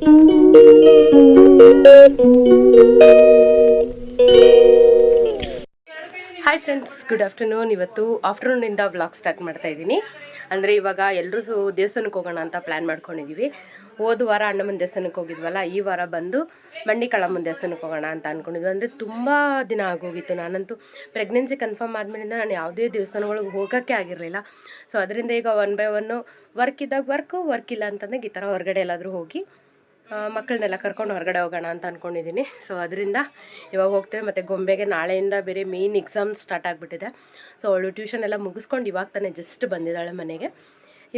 Hi friends, good afternoon. ಇವತ್ತು ಆಫ್ಟರ್ನೂನಿಂದ vlog start ಮಾಡ್ತಾ ಇದ್ದೀನಿ. ಅಂದರೆ ಇವಾಗ ಎಲ್ಲರೂ ದೇವಸ್ಥಾನಕ್ಕೆ ಹೋಗೋಣ ಅಂತ ಪ್ಲ್ಯಾನ್ ಮಾಡ್ಕೊಂಡಿದ್ದೀವಿ. ಹೋದ ವಾರ ಅಣ್ಣಮ್ಮನ ದೇವಸ್ಥಾನಕ್ಕೆ ಹೋಗಿದ್ವಲ್ಲ, ಈ ವಾರ ಬಂದು ಮಂಡಿಕಳಮ್ಮನ ದೇವಸ್ಥಾನಕ್ಕೆ ಹೋಗೋಣ ಅಂತ ಅಂದ್ಕೊಂಡಿದ್ವಿ. ಅಂದರೆ ತುಂಬ ದಿನ ಆಗೋಗಿತ್ತು. ನಾನಂತೂ ಪ್ರೆಗ್ನೆನ್ಸಿ ಕನ್ಫರ್ಮ್ ಆದಮೇಲಿಂದ ನಾನು ಯಾವುದೇ ದೇವಸ್ಥಾನಗಳಿಗೆ ಹೋಗೋಕ್ಕೆ ಆಗಿರಲಿಲ್ಲ. ಸೊ ಅದರಿಂದ ಈಗ ಒನ್ ಬೈ ಒನ್ನು ವರ್ಕ್ ಇದ್ದಾಗ ವರ್ಕ್ ಇಲ್ಲ ಅಂತಂದಾಗ ಈ ಥರ ಹೊರಗಡೆ ಎಲ್ಲಾದರೂ ಹೋಗಿ ಮಕ್ಕಳನ್ನೆಲ್ಲ ಕರ್ಕೊಂಡು ಹೊರಗಡೆ ಹೋಗೋಣ ಅಂತ ಅಂದ್ಕೊಂಡಿದ್ದೀನಿ. ಸೊ ಅದರಿಂದ ಇವಾಗ ಹೋಗ್ತೇವೆ. ಮತ್ತು ಗೊಂಬೆಗೆ ನಾಳೆಯಿಂದ ಬೇರೆ ಮೇನ್ ಎಕ್ಸಾಮ್ ಸ್ಟಾರ್ಟ್ ಆಗಿಬಿಟ್ಟಿದೆ. ಸೊ ಅವಳು ಟ್ಯೂಷನ್ ಎಲ್ಲ ಮುಗಿಸ್ಕೊಂಡು ಇವಾಗ ತಾನೇ ಜಸ್ಟ್ ಬಂದಿದ್ದಾಳೆ ಮನೆಗೆ.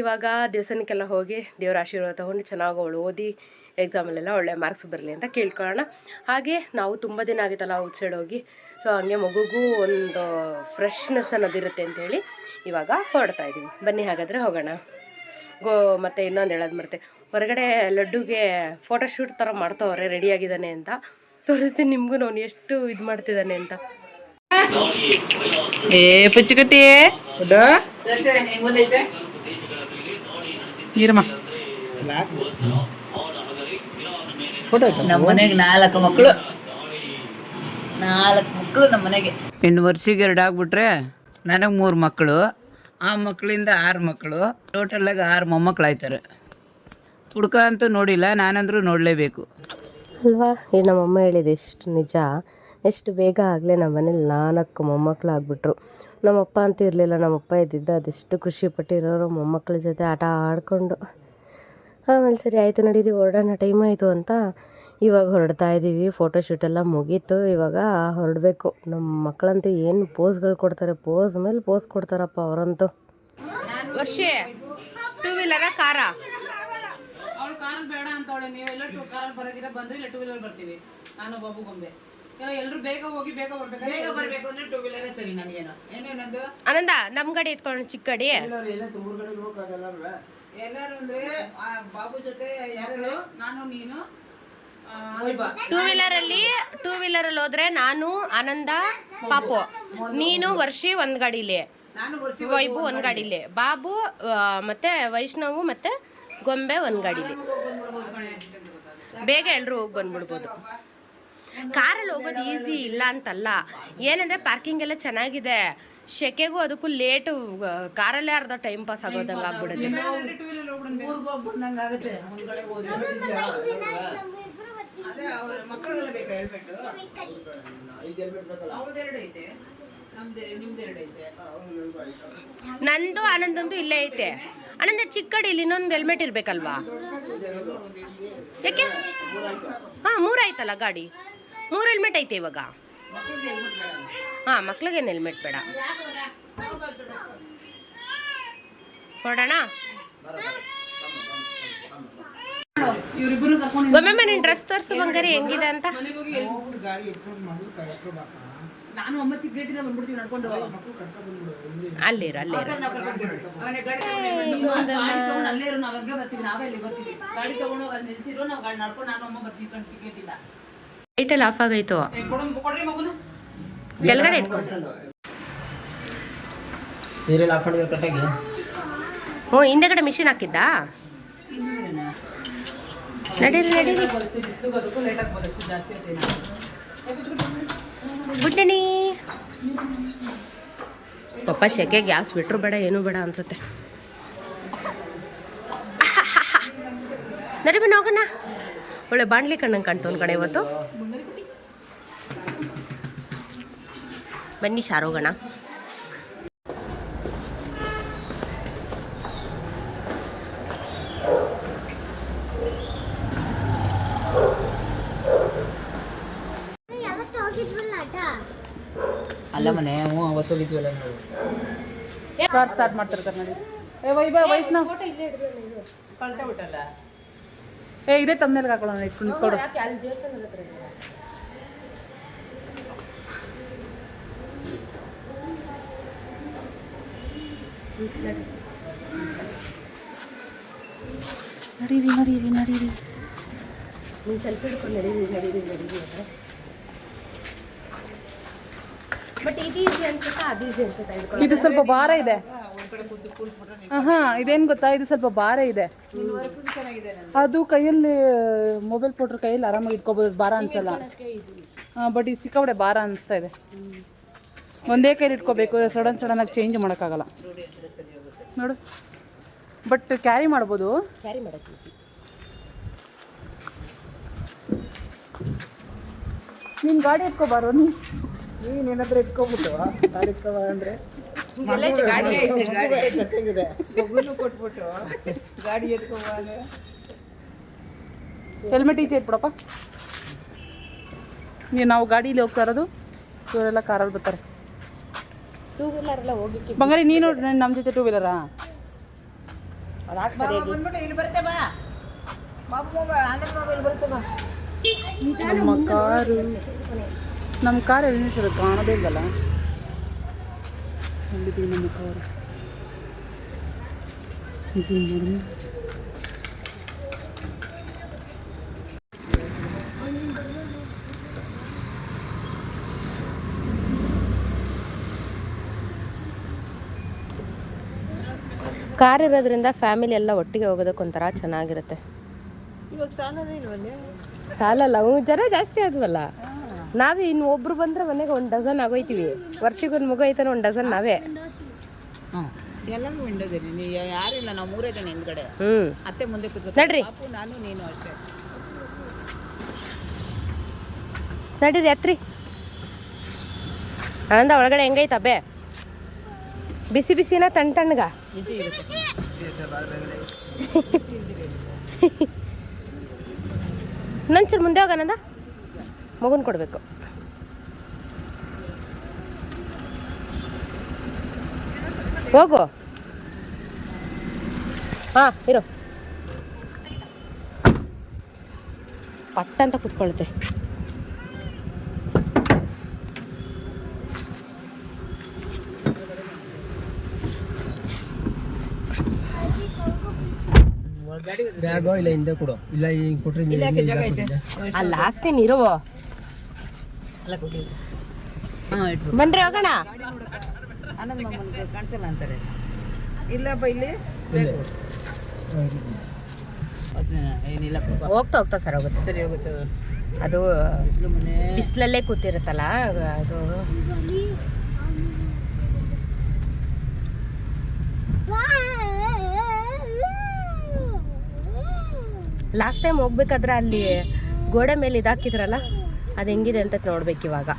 ಇವಾಗ ದೇವಸ್ಥಾನಕ್ಕೆಲ್ಲ ಹೋಗಿ ದೇವರ ಆಶೀರ್ವಾದ ತೊಗೊಂಡು ಚೆನ್ನಾಗಿ ಅವಳು ಓದಿ ಎಕ್ಸಾಮಲ್ಲೆಲ್ಲ ಒಳ್ಳೆ ಮಾರ್ಕ್ಸ್ ಬರಲಿ ಅಂತ ಕೇಳ್ಕೊಳ್ಳೋಣ. ಹಾಗೆ ನಾವು ತುಂಬ ದಿನ ಆಗಿತ್ತಲ್ಲ ಔಟ್ಸೈಡ್ ಹೋಗಿ, ಸೊ ಹಂಗೆ ಮಗುಗೂ ಒಂದು ಫ್ರೆಶ್ನೆಸ್ ಅನ್ನೋದಿರುತ್ತೆ ಅಂತೇಳಿ ಇವಾಗ ಹೊರಡ್ತಾ ಇದ್ದೀವಿ. ಬನ್ನಿ ಹಾಗಾದರೆ ಹೋಗೋಣ. ಮತ್ತು ಇನ್ನೊಂದು ಹೇಳೋದು ಮರ್ತೆ, ಹೊರಗಡೆ ಲಡ್ಡುಗೆ ಫೋಟೋಶೂಟ್ ಥರ ಮಾಡ್ತಾವ್ರೆ, ರೆಡಿಯಾಗಿದ್ದಾನೆ ಅಂತ ತೋರಿಸ್ತೀನಿ ನಿಮಗೂ ನಾನು ಎಷ್ಟು ಇದು ಮಾಡ್ತಿದ್ದಾನೆ ಅಂತ. ಪುಚ್ಚುಕಟ್ಟಿ ನಮ್ಮ ಮನೆಗೆ 4 ಮಕ್ಕಳು ನಮ್ಮ ಮನೆಗೆ. 8 ವರ್ಷಕ್ಕೆ 2 ಆಗ್ಬಿಟ್ರೆ ನನಗೆ 3 ಮಕ್ಕಳು, ಆ ಮಕ್ಕಳಿಂದ 6 ಮಕ್ಕಳು, ಟೋಟಲಾಗಿ 6 ಮೊಮ್ಮಕ್ಕಳು ಆಯ್ತಾರೆ. ಹುಡ್ಕ ಅಂತೂ ನೋಡಿಲ್ಲ, ನಾನಂದ್ರೂ ನೋಡಲೇಬೇಕು ಅಲ್ವಾ. ಈ ನಮ್ಮಮ್ಮ ಹೇಳಿದೆ ಎಷ್ಟು ನಿಜ. ಎಷ್ಟು ಬೇಗ ಆಗಲೇ ನಮ್ಮ ಮನೇಲಿ 4 ಮೊಮ್ಮಕ್ಕಳು ಆಗಿಬಿಟ್ರು. ನಮ್ಮಪ್ಪ ಅಂತೂ ಇರಲಿಲ್ಲ. ನಮ್ಮಪ್ಪ ಇದ್ದಿದ್ರೆ ಅದೆಷ್ಟು ಖುಷಿ ಪಟ್ಟಿರೋರು ಮೊಮ್ಮಕ್ಕಳ ಜೊತೆ ಆಟ ಆಡಿಕೊಂಡು. ಆಮೇಲೆ ಸರಿ ಆಯಿತು ನಡೀರಿ ಹೊರಡೋಣ, ಟೈಮ್ ಆಯಿತು ಅಂತ ಇವಾಗ ಹೊರಡ್ತಾ ಇದ್ದೀವಿ. ಫೋಟೋಶೂಟೆಲ್ಲ ಮುಗೀತು, ಇವಾಗ ಹೊರಡಬೇಕು. ನಮ್ಮ ಮಕ್ಕಳಂತೂ ಏನು ಪೋಸ್ಗಳು ಕೊಡ್ತಾರೆ, ಪೋಸ್ ಮೇಲೆ ಪೋಸ್ ಕೊಡ್ತಾರಪ್ಪ ಅವರಂತೂ. ವರ್ಷೆ 2 ವೀಲರ ಕಾರಾ? ಅವಳು ಕಾರಲ್ಲಿ ಬೇಡ ಅಂತವಳೆ. ನೀವೆಲ್ಲ ಕಾರಲ್ಲಿ ಬರೋದಿಲ್ಲ ಬಂದ್ರೆ ಇಲ್ಲ 2 ವೀಲರ್ ಬರ್ತೀವಿ. ನಾನು ಬಾಬು ಗೊಂಬೆ ಎಲ್ಲರೂ ಬೇಗ ಹೋಗಿ ಬೇಗ ಬರ್ಬೇಕು. ಬೇಗ ಬರಬೇಕು ಅಂದ್ರೆ 2 ವೀಲರೇ ಸರಿ. ನನಗೇನು ಏನೇನಂದು ಆನಂದ ನಮ್ಮ ಗಾಡಿ ಎತ್ಕೊಳ್ಳೋಣ, ಚಿಕ್ಕ ಗಾಡಿ. ಎಲ್ಲರೂ ಅಂದ್ರೆ ಬಾಬು ಜೊತೆ ಯಾರು? ನಾನು, ನೀನು, 2 ವೀಲರಲ್ಲಿ ಹೋದ್ರೆ ನಾನು, ಆನಂದ, ಪಾಪು, ನೀನು, ವರ್ಷಿ ಒಂದ್ ಗಾಡಿಲಿ, ವೈಬು ಒಂದ್ ಗಾಡಿಲಿ, ಬಾಬು ಮತ್ತೆ ವೈಷ್ಣವು ಮತ್ತೆ ಗೊಂಬೆ ಒಂದ್ ಗಾಡಿಲಿ. ಬೇಗ ಎಲ್ಲರೂ ಹೋಗಿ ಬಂದ್ಬಿಡ್ಬೋದು. ಕಾರಲ್ಲಿ ಹೋಗೋದು ಈಸಿ ಇಲ್ಲ ಅಂತಲ್ಲ, ಏನಂದ್ರೆ ಪಾರ್ಕಿಂಗ್ ಎಲ್ಲ ಚೆನ್ನಾಗಿದೆ. ಶೆಕೆಗೂ ಅದಕ್ಕೂ ಲೇಟು, ಕಾರಲ್ಲೇ ಅರ್ಧ ಟೈಮ್ ಪಾಸ್ ಆಗೋದಂಗೆ ಆಗ್ಬಿಡುತ್ತೆ. ನಂದು ಆನಂದಂತೂ ಇಲ್ಲೇ ಐತೆ. ಆನಂದ ಚಿಕ್ಕ ಗಾಡಿಯಲ್ಲಿ ಇನ್ನೊಂದು ಹೆಲ್ಮೆಟ್ ಇರ್ಬೇಕಲ್ವಾ? ಯಾಕೆ? ಹಾಂ 3 ಆಯ್ತಲ್ಲ ಗಾಡಿ, 3 ಹೆಲ್ಮೆಟ್ ಐತೆ ಇವಾಗ. ಹಾಂ ಮಕ್ಳಿಗೇನು ಹೆಲ್ಮೆಟ್ ಬೇಡ. ಹೊರಡೋಣ. ಗೊಮ್ಮೆ ನಿನ್ ಡ್ರೆಸ್ ತೋರಿಸು ಬಂಗಾರಿ, ಹೆಂಗಿದೆ ಅಂತ. ನಾನು ಅಮ್ಮ ಚಿಕ್ಕ ಗೇಟಿಂದ ಬಂದ್ಬಿಡ್ತೀವಿ ನಡ್ಕೊಂಡು. ಅಲ್ಲಿರು ಗಾಡಿ ತಗೊಂಡು ಅಲ್ಲೇ ಇರು, ನಾವಾಗೆ ಬರ್ತೀವಿ. ನಾವೇ ಅಲ್ಲಿ ಬರ್ತೀವಿ. ಗಾಡಿ ತಗೊಂಡು ಅಲ್ಲಿ ನಿಲ್ಸಿರೋ, ನಾವು ಗಾಡಿ ನಡ್ಕೊಂಡು ನಾನು ಅಮ್ಮ ಬರ್ತೀವಿ ಚಿಕ್ಕ ಗೇಟಿಂದ. ಲೈಟಲ್ಲಿ ಆಫ್ ಆಗೈತು. ಕೊಡ್ರಿ ಮಗುನ ಕೆಳಗಡೆ ಇಟ್ಕೊಂಡು. ಹ್ಞೂ ಹಿಂದೆಗಡೆ ಮಿಷಿನ್ ಹಾಕಿದ್ದಾ? ನಡೀರಿ ಬಿಟ್ಟನಿ. ಪಪ್ಪ ಶೆಕೆ ಗ್ಯಾಸ್ ಬಿಟ್ರು ಬೇಡ, ಏನೂ ಬೇಡ ಅನ್ಸುತ್ತೆ. ನಡಿ ಬನ್ನಿ ಹೋಗೋಣ. ಒಳ್ಳೆ ಬಾಣ್ಲಿ ಕಣ್ಣಂಗೆ ಕಾಣ್ತವನ್ ಕಡೆ ಇವತ್ತು. ಬನ್ನಿ ಶಾರೋಗೋಣ. ಅಲ್ಲ ಮನೆ ಅವತ್ತು ಹೋಗಿದ್ವಲ್ಲ ನಾವು. ಸ್ಟಾರ್ಟ್ ಮಾಡ್ತಿರ್ತಾರೆ ನೋಡಿ. ವೈಷ್ಣವ್ ಕಳ್ಸೇ ಬಿಟ್ಟಲ್ಲ. ಇದೇ ತಮ್ಮನೇಲಿ ಹಾಕೊಳ್ಳೋಣ. ಇಟ್ಕೊಂಡು ನಡೀರಿ ನೀನು ಸೆಲ್ಫಿ ಹಿಡ್ಕೊಂಡು ನಡೀರಿ. ಬಟ್ ಇದು ಈಸಿ ಅನ್ಸುತ್ತಾ, ಅದು ಈಸಿ ಅನ್ಸುತ್ತಾ? ಇದು ಸ್ವಲ್ಪ ಭಾರ ಇದೆ. ಹಾಂ ಇದೇನು ಗೊತ್ತಾ, ಇದು ಸ್ವಲ್ಪ ಭಾರ ಇದೆ. ಅದು ಕೈಯಲ್ಲಿ ಮೊಬೈಲ್ ಕೊಟ್ರೆ ಕೈಯಲ್ಲಿ ಆರಾಮಾಗಿ ಇಟ್ಕೋಬೋದು, ಭಾರ ಅನ್ಸಲ್ಲ. ಬಟ್ ಇದು ಸಿಕ್ಕಾಪಟ್ಟೆ ಭಾರ ಅನಿಸ್ತಾ ಇದೆ. ಒಂದೇ ಕೈಲಿ ಇಟ್ಕೋಬೇಕು, ಸಡನ್ನಾಗಿ ಚೇಂಜ್ ಮಾಡೋಕ್ಕಾಗಲ್ಲ ನೋಡು. ಬಟ್ ಕ್ಯಾರಿ ಮಾಡ್ಬೋದು. ಕ್ಯಾರಿ ಮಾಡೋಕ್ಕೆ ನೀನು ಗಾಡಿ ಎತ್ಕೋಬಾರೋ, ನೀನು ಏನಾದ್ರೂ ಇಟ್ಕೊಬಿಟ್ಟು ಗಾಡಿ ಇಟ್ಕೊಬ ಅಂದ್ರೆ ಕೊಟ್ಬಿಟ್ಟು ಗಾಡಿ ಎತ್ಕೋಬಾಗ ಹೆಲ್ಮೆಟ್ ಈಚೆ ಇಟ್ಬಿಡಪ್ಪ. ನಾವು ಗಾಡೀಲಿ ಹೋಗ್ತಾ ಇರೋದು, ಇವರೆಲ್ಲ ಕಾರಲ್ಲಿ ಬರ್ತಾರೆ. ಟೂ ವೀಲರ್ ಎಲ್ಲ ಹೋಗಿಕ್ಕೆ ಬಂಗಾರಿ ನೀನು ನಮ್ಮ ಜೊತೆ ಟೂ ವೀಲರಾ? ಬಂದ್ಬಿಟ್ಟು ಇಲ್ಲಿ ಬರುತ್ತೆ ಬಾ ಮೊಬೈಲ್ ಬರುತ್ತೆ ಬಾ. ನಮ್ಮ ಕಾರ್ ಎಲ್ಲಿ ನಿಲ್ಸೋದು ಕಾಣೋದೇ ಇಲ್ಲಲ್ಲ. ಎಲ್ಲಿದೆ ನಮ್ಮ ಕಾರು? ಝೂಮ್ ಮಾಡಿ. ಕಾರ್ ಇರೋದ್ರಿಂದ ಫ್ಯಾಮಿಲಿ ಎಲ್ಲ ಒಟ್ಟಿಗೆ ಹೋಗೋದಕ್ಕೆ ಒಂಥರ ಚೆನ್ನಾಗಿರುತ್ತೆ. ಇವಾಗ ಸಾಲನೇ ಇಲ್ವಲ್ಲ? ಸಾಲಲ್ಲ, ಜನ ಜಾಸ್ತಿ ಆದ್ವಲ್ಲ. ನಾವೇ ಇನ್ನು ಒಬ್ರು ಬಂದ್ರೆ ಮನೆಗೆ 1 ಡಜನ್ ಆಗೋಯ್ತೀವಿ. ವರ್ಷಕ್ಕೊಂದು ಮಗು ಐತಾನೆ 1 ಡಜನ್ ನಾವೇ. ಎಲ್ಲರೂ ವಿಂಡೋದಲ್ಲಿ ನೀವು ಯಾರಿಲ್ಲ, ನಾವು 3 ಜನ ಹಿಂದ್ಗಡೆ, ಅತ್ತೆ ಮುಂದೆ ಕೂತ್ಕೊ. ನಡ್ರಿ ನಾನು ನೀನು ಅಷ್ಟೇ. ನಡೀರಿ ಹತ್ರಿ. ಆನಂದ ಒಳಗಡೆ ಹೆಂಗೈತ ಬೇ? ಬಿಸಿ ಬಿಸಿನ ತಣ್ಣಗ? ನಂಚೂರು ಮುಂದೆ ಹೋಗೋಣಂದ, ಮಗುನ್ ಕೊಡಬೇಕು. ಹೋಗು. ಹಾಂ ಇರು. ಪಟ್ಟ ಅಂತ ಕೂತ್ಕೊಳುತ್ತೆ. ಬ್ಯಾಗೋ ಇಲ್ಲ ಹಿಂದೆ ಕೊಡು, ಇಲ್ಲ ಈಗ ಕೊಟ್ರೆ ಅಲ್ಲಿ ಹಾಕ್ತೀನಿ ಇರು. ಬನ್ರಿ ಹೋಗೋಣ. ಆನಂದ್ ಮಾಮನ್ಗೆ ಕಾಣಿಸಲ್ಲ ಅಂತಾರೆ. ಇಲ್ಲಪ್ಪ ಇಲ್ಲಿ ಏನಿಲ್ಲ, ಹೋಗ್ತಾ ಹೋಗ್ತಾ ಸರ್ ಹೋಗುತ್ತೆ. ಸರಿ ಹೋಗುತ್ತೆ. ಅದು ಬಿಸಿಲಲ್ಲೇ ಕೂತಿರುತ್ತಲ್ಲ ಅದು. ಲಾಸ್ಟ್ ಟೈಮ್ ಹೋಗ್ಬೇಕಾದ್ರೆ ಅಲ್ಲಿ ಗೋಡೆ ಮೇಲೆ ಇದಾಕಿದ್ರಲ್ಲ, ಅದು ಹೆಂಗಿದೆ ಅಂತ ನೋಡ್ಬೇಕು ಇವಾಗ.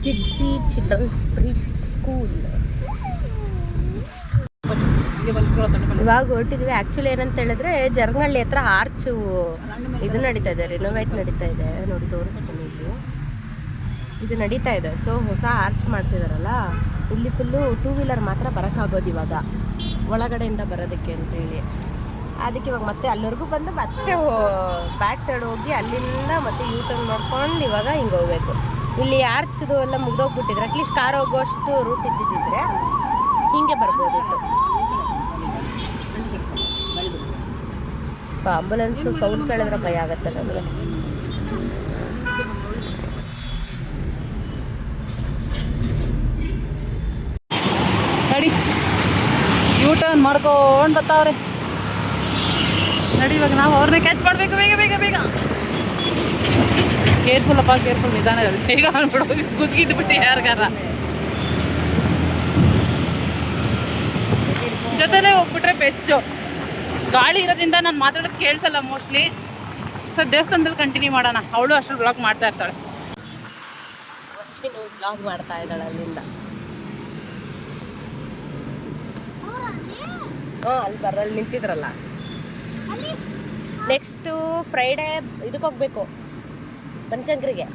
ಕಿಡ್ಸಿ ಚಿಲ್ಡ್ರನ್ಸ್ ಪ್ರೀ ಸ್ಕೂಲ್ ಇವಾಗ ಹೊರಟಿದ್ವಿ. ಆ್ಯಕ್ಚುಲಿ ಏನಂತ ಹೇಳಿದ್ರೆ ಜರಗನಹಳ್ಳಿ ಹತ್ರ ಆರ್ಚು ಇದು ನಡೀತಾ ಇದೆ, ರಿನೋವೇಟ್ ನಡೀತಾ ಇದೆ. ನೋಡಿ ತೋರಿಸ್ತೀನಿ, ಇಲ್ಲಿ ಇದು ನಡೀತಾ ಇದೆ. ಸೊ ಹೊಸ ಆರ್ಚ್ ಮಾಡ್ತಿದಾರಲ್ಲ, ಇಲ್ಲಿ ಫುಲ್ಲು 2 ವೀಲರ್ ಮಾತ್ರ ಬರೋಕ್ಕಾಗೋದು ಇವಾಗ, ಒಳಗಡೆಯಿಂದ ಬರೋದಕ್ಕೆ ಅಂತೇಳಿ. ಅದಕ್ಕೆ ಇವಾಗ ಮತ್ತೆ ಅಲ್ಲಿವರೆಗೂ ಬಂದು ಮತ್ತೆ ಬ್ಯಾಕ್ ಸೈಡ್ ಹೋಗಿ ಅಲ್ಲಿಂದ ಮತ್ತೆ ಯೂ ಟರ್ನ್ ಮಾಡ್ಕೊಂಡು ಇವಾಗ ಹಿಂಗೆ ಹೋಗ್ಬೇಕು. ಇಲ್ಲಿ ಆರ್ಚ್ದು ಎಲ್ಲ ಮುಗ್ದೋಗ್ಬಿಟ್ಟಿದ್ರೆ ಅಟ್ಲೀಸ್ಟ್ ಕಾರ್ ಹೋಗೋಷ್ಟು ರೂಟ್ ಇದ್ದಿದ್ದಿದ್ರೆ ಹೀಗೆ ಬರ್ಬೋದಿತ್ತು. ಆಂಬುಲೆನ್ಸ್ ಸೌಂಡ್ ಕೇಳಿದ್ರೆ ಭಯ ಆಗತ್ತೆ ನಮಗೆ. ನಡಿ, ಯೂ ಟರ್ನ್ ಮಾಡ್ಕೊಂಡು ಬರ್ತಾವ್ರೆ. ನಡಿ, ಇವಾಗ ನಾವು ಅವ್ರನ್ನ ಕ್ಯಾಚ್ ಮಾಡಬೇಕು. ಬೇಗ ಬೇಗ ಬೇಗ. ಕೇರ್ಫುಲ್ ಅಪ್ಪ, ಕೇರ್ಫುಲ್, ನಿಧಾನ. ಬೇಗ ಮಾಡ್ಬಿಡೋ, ಕುದ್ಗಿದ್ದು ಬಿಟ್ಟು ಯಾರಿಗಾರ ಜೊತೆಲೇ ಹೋಗ್ಬಿಟ್ರೆ ಬೆಸ್ಟು. ಗಾಳಿ ಇರೋದ್ರಿಂದ ನಾನು ಮಾತಾಡೋದು ಕೇಳಿಸಲ್ಲ ಮೋಸ್ಟ್ಲಿ. ಸರ್ ದೇವಸ್ಥಾನದಲ್ಲಿ ಕಂಟಿನ್ಯೂ ಮಾಡೋಣ. ಅವಳು ಅಷ್ಟು ಬ್ಲಾಗ್ ಮಾಡ್ತಾ ಇರ್ತಾಳೆ. ಬ್ಲಾಗ್ ಮಾಡ್ತಾ ಇದ್ದಾಳೆ ಅಲ್ಲಿಂದ. ಅಲ್ಲಿ ಬರಲ್ಲಿ ನಿಂತಿದ್ರಲ್ಲ. ನೆಕ್ಸ್ಟು ಫ್ರೈಡೇ ಇದಕ್ಕೆ ಹೋಗ್ಬೇಕು, ಬನಶಂಕರಿಗೆ,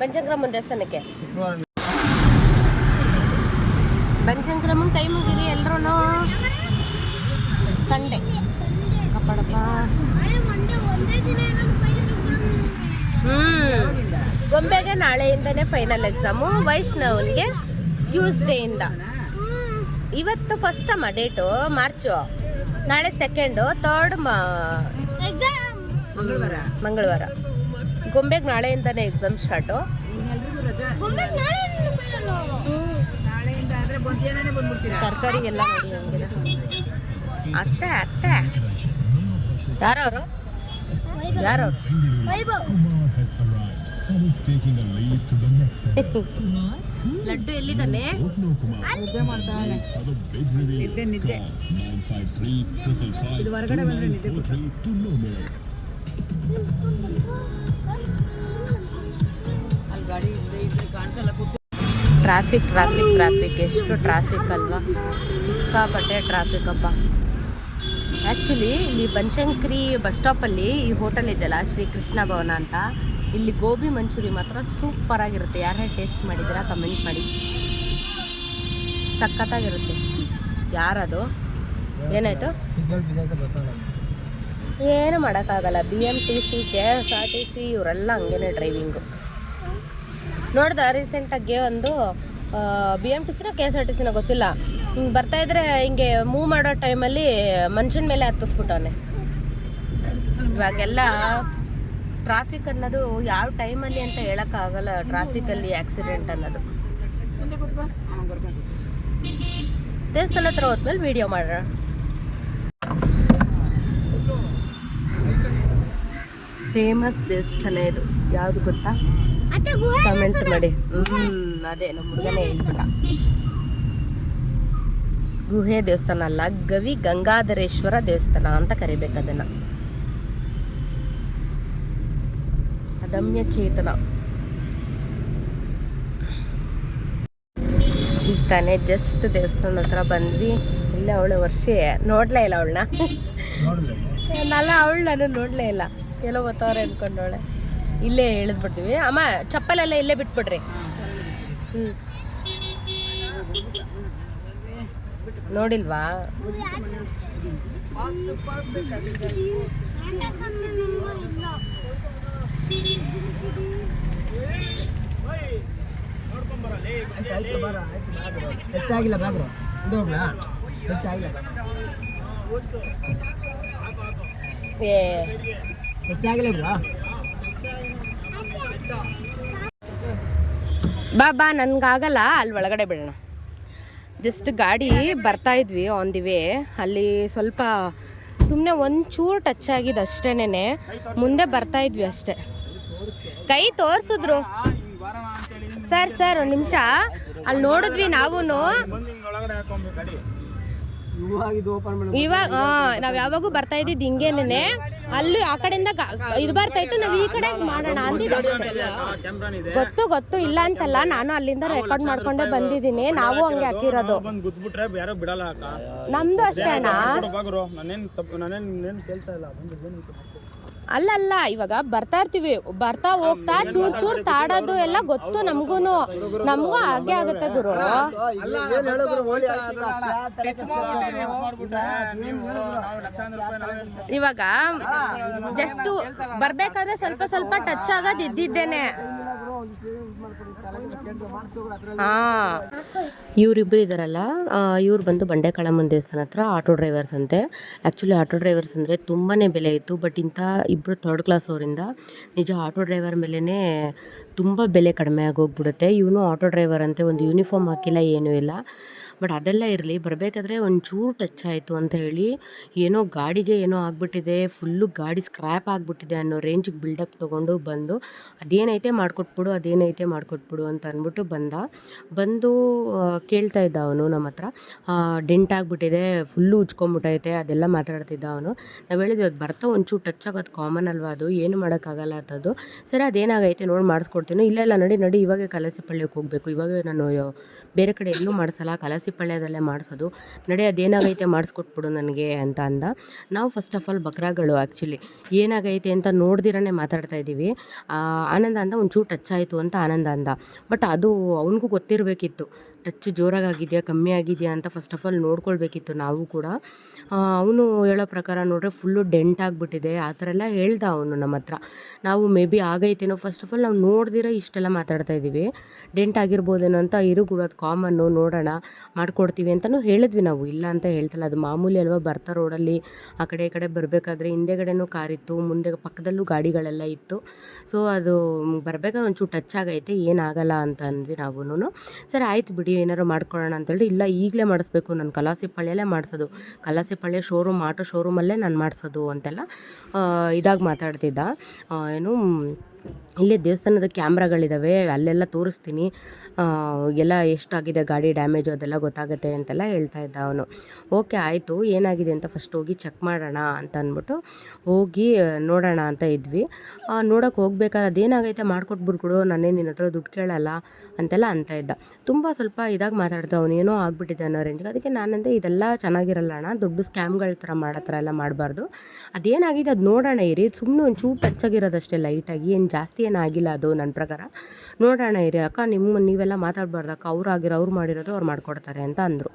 ಬನಶಂಕರಮ್ಮನ ದೇವಸ್ಥಾನಕ್ಕೆ. ಬನಶಂಕರಮ್ಮನ ಕೈ ಮುಗಿರಿ ಎಲ್ಲರೂ. ಸಂಡೇ ಕಪ್ಪಡಪ್ಪ. ಗೊಂಬೆಗೆ ನಾಳೆಯಿಂದನೇ ಫೈನಲ್ ಎಕ್ಸಾಮು, ವೈಷ್ಣವನ್ಗೆ ಟ್ಯೂಸ್ಡೇಯಿಂದ. ಇವತ್ತು ಫಸ್ಟ್ ಅಮ್ಮ ಡೇಟು, ಮಾರ್ಚು. ನಾಳೆ ಸೆಕೆಂಡು, ಥರ್ಡ್ ಮಂಗಳವಾರ. ಗೊಂಬೆಗೆ ನಾಳೆಯಿಂದನೇ ಎಕ್ಸಾಮ್ ಸ್ಟಾರ್ಟು. ನಾಳೆಯಿಂದ ಆದರೆ ಬಂದೇನೇ ಬಂದ್ಬಿಡ್ತೀರಾ. ತರಕಾರಿ ಎಲ್ಲ ನೋಡಿ ಹಂಗಿದೆ. ಅತ್ತೆ ಯಾರವರು? ಲಡ್ಡು ಎಲ್ಲಿದ್ದಾನೆ? ನಿದ್ದೆ ಇದು ಹೊರಗಡೆ ಬಂದ್ರೆ ನಿದ್ದೆ ಅಲ್ಲಿ ಗಾಡಿ ಇದ್ರೆ ಕಾಣಿಸಲ್ಲ. ಟ್ರಾಫಿಕ್ ಎಷ್ಟು ಟ್ರಾಫಿಕ್ ಅಲ್ವಾ, ಸಿಕ್ಕಾಪಟ್ಟೆ ಟ್ರಾಫಿಕ್ ಅಪ್ಪ. ಆ್ಯಕ್ಚುಲಿ ಇಲ್ಲಿ ಬನಶಂಕರಿ ಬಸ್ ಸ್ಟಾಪಲ್ಲಿ ಈ ಹೋಟೆಲ್ ಇದೆಯಲ್ಲ, ಶ್ರೀಕೃಷ್ಣ ಭವನ ಅಂತ, ಇಲ್ಲಿ ಗೋಬಿ ಮಂಚೂರಿ ಮಾತ್ರ ಸೂಪರಾಗಿರುತ್ತೆ. ಯಾರ್ಯಾರು ಟೇಸ್ಟ್ ಮಾಡಿದ್ದೀರಾ ಕಮೆಂಟ್ ಮಾಡಿ, ಸಖತ್ತಾಗಿರುತ್ತೆ. ಯಾರದು? ಏನಾಯಿತು? ಏನು ಮಾಡೋಕ್ಕಾಗಲ್ಲ. BMTC, KSRTC ಇವರೆಲ್ಲ ಹಂಗೇನೆ ಡ್ರೈವಿಂಗು. ನೋಡ್ದೆ ರೀಸೆಂಟಾಗಿ ಒಂದು BMTCನ KSRTCನ ಗೊತ್ತಿಲ್ಲ, ಹಿಂಗೆ ಬರ್ತಾಯಿದ್ರೆ ಹಿಂಗೆ ಮೂವ್ ಮಾಡೋ ಟೈಮಲ್ಲಿ ಮನುಷ್ಯನ ಮೇಲೆ ಹತ್ತಿಸ್ಬಿಟ್ಟವನೆ. ಇವಾಗೆಲ್ಲ ಟ್ರಾಫಿಕ್ ಅನ್ನೋದು ಯಾವ ಟೈಮಲ್ಲಿ ಅಂತ ಹೇಳೋಕ್ಕಾಗಲ್ಲ. ಟ್ರಾಫಿಕಲ್ಲಿ ಆಕ್ಸಿಡೆಂಟ್ ಅನ್ನೋದು. ದೇವಸ್ಥಾನ ಹತ್ರ ಹೋದ್ಮೇಲೆ ವಿಡಿಯೋ ಮಾಡೋಣ. ಫೇಮಸ್ ದೇವಸ್ಥಾನ ಇದು, ಯಾವುದು ಗೊತ್ತಾ? ಕಮೆಂಟ್ ಮಾಡಿ. ಅದೇ ನಮ್ಮ ಹುಡುಗನೇ ಹೇಳ್ಬಿಟ್ಟ. ಗುಹೆ ದೇವಸ್ಥಾನ ಅಲ್ಲ, ಗವಿ ಗಂಗಾಧರೇಶ್ವರ ದೇವಸ್ಥಾನ ಅಂತ ಕರಿಬೇಕು ಅದನ್ನು. ಅದಮ್ಯ ಚೇತನ. ಈಗ ತಾನೇ ಜಸ್ಟ್ ದೇವಸ್ಥಾನದ ಹತ್ರ ಬಂದ್ವಿ. ಇಲ್ಲೇ ಅವಳು ವರ್ಷೆ ನೋಡ್ಲೇ ಇಲ್ಲ ಅವಳನ್ನ. ನಾನು ನೋಡ್ಲೇ ಇಲ್ಲ, ಎಲ್ಲೋ ಗೊತ್ತವ್ರೆ ಅಂದ್ಕೊಂಡವಳೆ. ಇಲ್ಲೇ ಇಳಿದ್ಬಿಡ್ತೀವಿ. ಅಮ್ಮ ಚಪ್ಪಲೆಲ್ಲ ಇಲ್ಲೇ ಬಿಟ್ಬಿಡ್ರಿ. ನೋಡಿಲ್ವಾ? ಹೆಚ್ಚಾಗಿಲ್ಲ ಬ್ಯಾಗ್ರು ಇದು ಹೋಗ್ಲಾ? ಹೆಚ್ಚಾಗಿಲ್ಲ ಹೆಚ್ಚಾಗಿಲ್ಲ ಬ್ರಾ. ಬಾ ನನ್ಗಾಗಲ್ಲ, ಅಲ್ಲಿ ಒಳಗಡೆ ಬಿಡೋಣ. ಜಸ್ಟ್ ಗಾಡಿ ಬರ್ತಾ ಇದ್ವಿ ಆನ್ ದಿ ವೇ. ಅಲ್ಲಿ ಸ್ವಲ್ಪ ಸುಮ್ಮನೆ ಒಂಚೂರು ಟಚ್ ಆಗಿದೆ ಅಷ್ಟೇನೆ. ಮುಂದೆ ಬರ್ತಾ ಇದ್ವಿ ಅಷ್ಟೇ. ಕೈ ತೋರಿಸಿದ್ರು ಸರ್ ಒಂದು ನಿಮಿಷ. ಅಲ್ಲಿ ನೋಡಿದ್ವಿ ನಾವು. ಇವಾಗ ನಾವು ಯಾವಾಗೂ ಬರ್ತಾ ಇದ್ದಿದ್ದು ಹಿಂಗೇನೆ. ಅಲ್ಲಿ ಆ ಕಡೆಯಿಂದ ಇದು ಬರ್ತಾ ಇತ್ತು, ನಾವು ಈ ಕಡೆ ಮಾಡೋಣ ಅಂದಿದ್ದು ಅಷ್ಟೇ. ಗೊತ್ತು ಇಲ್ಲ ಅಂತಲ್ಲ, ನಾನು ಅಲ್ಲಿಂದ ರೆಕಾರ್ಡ್ ಮಾಡ್ಕೊಂಡೆ ಬಂದಿದ್ದೀನಿ. ನಾವು ಹಂಗೆ ಹಾಕಿರೋದು. ನಮ್ದು ಅಷ್ಟೇ ಅಣ್ಣ. ಅಲ್ಲ ಇವಾಗ ಬರ್ತಾ ಇರ್ತೀವಿ, ಬರ್ತಾ ಹೋಗ್ತಾ ಚೂರ್ ತಾಡೋದು ಎಲ್ಲ ಗೊತ್ತು ನಮಗೂ ಹಾಗೆ ಆಗುತ್ತೆ ಗುರು. ಇವಾಗ ಜಸ್ಟ್ ಬರ್ಬೇಕಾದ್ರೆ ಸ್ವಲ್ಪ ಟಚ್ ಆಗೋದು ಇದ್ದಿದ್ದೇನೆ. ಇವರಿಬ್ಬರು ಇದ್ದಾರಲ್ಲ, ಇವ್ರು ಬಂದು ಬಂಡೆಕಾಳಮ್ಮನ ದೇವಸ್ಥಾನ ಹತ್ರ ಆಟೋ ಡ್ರೈವರ್ಸ್ ಅಂತೆ. ಆ್ಯಕ್ಚುಲಿ ಆಟೋ ಡ್ರೈವರ್ಸ್ ಅಂದರೆ ತುಂಬಾ ಬೆಲೆ ಇತ್ತು. ಬಟ್ ಇಂಥ ಇಬ್ಬರು ಥರ್ಡ್ ಕ್ಲಾಸ್ ಅವರಿಂದ ನಿಜ ಆಟೋ ಡ್ರೈವರ್ ಮೇಲೇ ತುಂಬ ಬೆಲೆ ಕಡಿಮೆ ಆಗೋಗ್ಬಿಡುತ್ತೆ. ಇವನು ಆಟೋ ಡ್ರೈವರ್ ಅಂತೆ, ಒಂದು ಯೂನಿಫಾರ್ಮ್ ಹಾಕಿಲ್ಲ, ಏನೂ ಇಲ್ಲ. ಬಟ್ ಅದೆಲ್ಲ ಇರಲಿ, ಬರಬೇಕಾದ್ರೆ ಒಂಚೂರು ಟಚ್ ಆಯಿತು ಅಂತ ಹೇಳಿ ಏನೋ ಗಾಡಿಗೆ ಏನೋ ಆಗಿಬಿಟ್ಟಿದೆ, ಫುಲ್ಲು ಗಾಡಿ ಸ್ಕ್ರ್ಯಾಪ್ ಆಗಿಬಿಟ್ಟಿದೆ ಅನ್ನೋ ರೇಂಜಿಗೆ ಬಿಲ್ಡಪ್ ತೊಗೊಂಡು ಬಂದು ಅದೇನೈತೆ ಮಾಡಿಕೊಟ್ಬಿಡು ಅಂತ ಅಂದ್ಬಿಟ್ಟು ಬಂದು ಕೇಳ್ತಾ ಇದ್ದ ಅವನು ನಮ್ಮ ಹತ್ರ. ಡೆಂಟ್ ಆಗಿಬಿಟ್ಟಿದೆ, ಫುಲ್ಲು ಉಜ್ಕೊಂಬಿಟ್ಟೈತೆ, ಅದೆಲ್ಲ ಮಾತಾಡ್ತಿದ್ದ ಅವನು. ನಾವು ಹೇಳಿದ್ವಿ ಅದು ಬರ್ತಾ ಒಂಚೂರು ಟಚ್ ಆಗೋದು ಕಾಮನ್ ಅಲ್ವಾ, ಅದು ಏನು ಮಾಡೋಕ್ಕಾಗಲ್ಲ ಅಂತದ್ದು. ಸರಿ ಅದೇನಾಗೈತೆ ನೋಡಿ ಮಾಡಿಸ್ಕೊಡ್ತೀನಿ. ಇಲ್ಲ ನಡಿ ಇವಾಗ ಕಲಸಿಪಳ್ಯಕ್ಕೆ ಹೋಗಬೇಕು, ಇವಾಗ ನಾನು ಬೇರೆ ಕಡೆ ಎಲ್ಲೂ ಮಾಡಿಸಲ್ಲ, ಕಲಸಿಪಳ್ಯದಲ್ಲೇ ಮಾಡಿಸೋದು, ನಡಿ ಅದೇನಾಗೈತೆ ಮಾಡಿಸ್ಕೊಟ್ಬಿಡು ನನಗೆ ಅಂತ ಅಂದ. ನಾವು ಫಸ್ಟ್ ಆಫ್ ಆಲ್ ಬಕ್ರಾಗಳು ಆ್ಯಕ್ಚುಲಿ ಏನಾಗೈತೆ ಅಂತ ನೋಡ್ದಿರೇ ಮಾತಾಡ್ತಾ ಇದ್ದೀವಿ. ಆನಂದ ಅಂದ ಒಂಚೂರು ಟಚ್ ಆಯಿತು ಅಂತ ಆನಂದ ಅಂದ. ಬಟ್ ಅದು ಅವನಿಗೂ ಗೊತ್ತಿರಬೇಕಿತ್ತು, ಟಚ್ ಜೋರಾಗಿದೆಯಾ ಕಮ್ಮಿ ಆಗಿದೆಯಾ ಅಂತ ಫಸ್ಟ್ ಆಫ್ ಆಲ್ ನೋಡ್ಕೊಳ್ಬೇಕಿತ್ತು ನಾವು ಕೂಡ. ಅವನು ಹೇಳೋ ಪ್ರಕಾರ ನೋಡ್ರೆ ಫುಲ್ಲು ಡೆಂಟ್ ಆಗಿಬಿಟ್ಟಿದೆ ಆ ಥರ ಎಲ್ಲ ಹೇಳ್ದ ಅವನು ನಮ್ಮ ಹತ್ರ. ನಾವು ಮೇ ಬಿ ಆಗೈತೇನೋ, ಫಸ್ಟ್ ಆಫ್ ಆಲ್ ನಾವು ನೋಡ್ದಿರ ಇಷ್ಟೆಲ್ಲ ಮಾತಾಡ್ತಾ ಇದ್ದೀವಿ, ಡೆಂಟ್ ಆಗಿರ್ಬೋದೇನೋ ಅಂತ. ಇರುಗುಡೋದು ಕಾಮನ್ನು, ನೋಡೋಣ ಮಾಡಿಕೊಡ್ತೀವಿ ಅಂತಲೂ ಹೇಳಿದ್ವಿ ನಾವು, ಇಲ್ಲ ಅಂತ ಹೇಳ್ತಿಲ್ಲ. ಅದು ಮಾಮೂಲಿ ಅಲ್ವಾ, ಬರ್ತಾ ರೋಡಲ್ಲಿ ಆ ಕಡೆ ಈ ಕಡೆ ಬರಬೇಕಾದ್ರೆ ಹಿಂದೆಗಡೆನೂ ಕಾರಿತ್ತು, ಮುಂದೆ ಪಕ್ಕದಲ್ಲೂ ಗಾಡಿಗಳೆಲ್ಲ ಇತ್ತು. ಸೊ ಅದು ಬರ್ಬೇಕಾದ್ರೆ ಒಂಚೂರು ಟಚ್ ಆಗೈತೆ, ಏನಾಗಲ್ಲ ಅಂತ ಅಂದ್ವಿ ನಾವು. ಸರಿ ಆಯ್ತು ಬಿಡಿ ಏನಾರು ಮಾಡ್ಕೊಳ್ಳೋಣ ಅಂತೇಳಿ, ಇಲ್ಲ ಈಗಲೇ ಮಾಡಿಸ್ಬೇಕು, ನಾನು ಕಲಾಸಿಪಾಳ್ಯಲ್ಲೇ ಮಾಡಿಸೋದು, ಕಲಾಸಿಪಾಳ್ಯ ಶೋರೂಮ್, ಆಟೋ ಶೋರೂಮಲ್ಲೇ ನಾನು ಮಾಡಿಸೋದು ಅಂತೆಲ್ಲ ಇದಾಗಿ ಮಾತಾಡ್ತಿದ್ದ. ಏನು ಇಲ್ಲೇ ದೇವಸ್ಥಾನದ ಕ್ಯಾಮ್ರಾಗಳಿದ್ದಾವೆ, ಅಲ್ಲೆಲ್ಲ ತೋರಿಸ್ತೀನಿ, ಎಲ್ಲ ಎಷ್ಟಾಗಿದೆ ಗಾಡಿ ಡ್ಯಾಮೇಜು ಅದೆಲ್ಲ ಗೊತ್ತಾಗುತ್ತೆ ಅಂತೆಲ್ಲ ಹೇಳ್ತಾ ಇದ್ದ ಅವನು. ಓಕೆ ಆಯಿತು, ಏನಾಗಿದೆ ಅಂತ ಫಸ್ಟ್ ಹೋಗಿ ಚೆಕ್ ಮಾಡೋಣ ಅಂತ ಅಂದ್ಬಿಟ್ಟು ಹೋಗಿ ನೋಡೋಣ ಅಂತ ಇದ್ವಿ. ನೋಡೋಕೆ ಹೋಗ್ಬೇಕಾದ್ರೆ ಅದೇನಾಗೈತೆ ಮಾಡಿಕೊಟ್ಬಿಡ್ಕೊಡು, ನಾನೇ ನಿನ್ನ ಹತ್ರ ದುಡ್ಡು ಕೇಳಲ್ಲ ಅಂತೆಲ್ಲ ಅಂತ ಇದ್ದ. ತುಂಬ ಸ್ವಲ್ಪ ಇದಾಗಿ ಮಾತಾಡ್ದ ಅವನು, ಏನೋ ಆಗ್ಬಿಟ್ಟಿದೆ ಅನ್ನೋ ರೇಂಜ್ಗೆ. ಅದಕ್ಕೆ ನಾನಂದೆ ಇದೆಲ್ಲ ಚೆನ್ನಾಗಿರಲ್ಲ ಅಣ್ಣ, ದೊಡ್ಡ ಸ್ಕ್ಯಾಮ್ಗಳ ಥರ ಮಾಡೋ ಥರ ಎಲ್ಲ ಮಾಡಬಾರ್ದು, ಅದೇನಾಗಿದೆ ಅದು ನೋಡೋಣ ಇರಿ, ಸುಮ್ಮನೆ ಒಂಚೂರು ಟಚ್ ಆಗಿರೋದಷ್ಟೇ ಲೈಟಾಗಿ, ಏನು ಜಾಸ್ತಿ ಏನಾಗಿಲ್ಲ ಅದು ನನ್ನ ಪ್ರಕಾರ, ನೋಡೋಣ ಇರಿ ಅಕ್ಕ, ನೀವೆಲ್ಲ ಮಾತಾಡಬಾರ್ದಕ್ಕ, ಅವ್ರು ಮಾಡಿರೋದು ಅವ್ರು ಮಾಡಿಕೊಡ್ತಾರೆ ಅಂತ ಅಂದರು.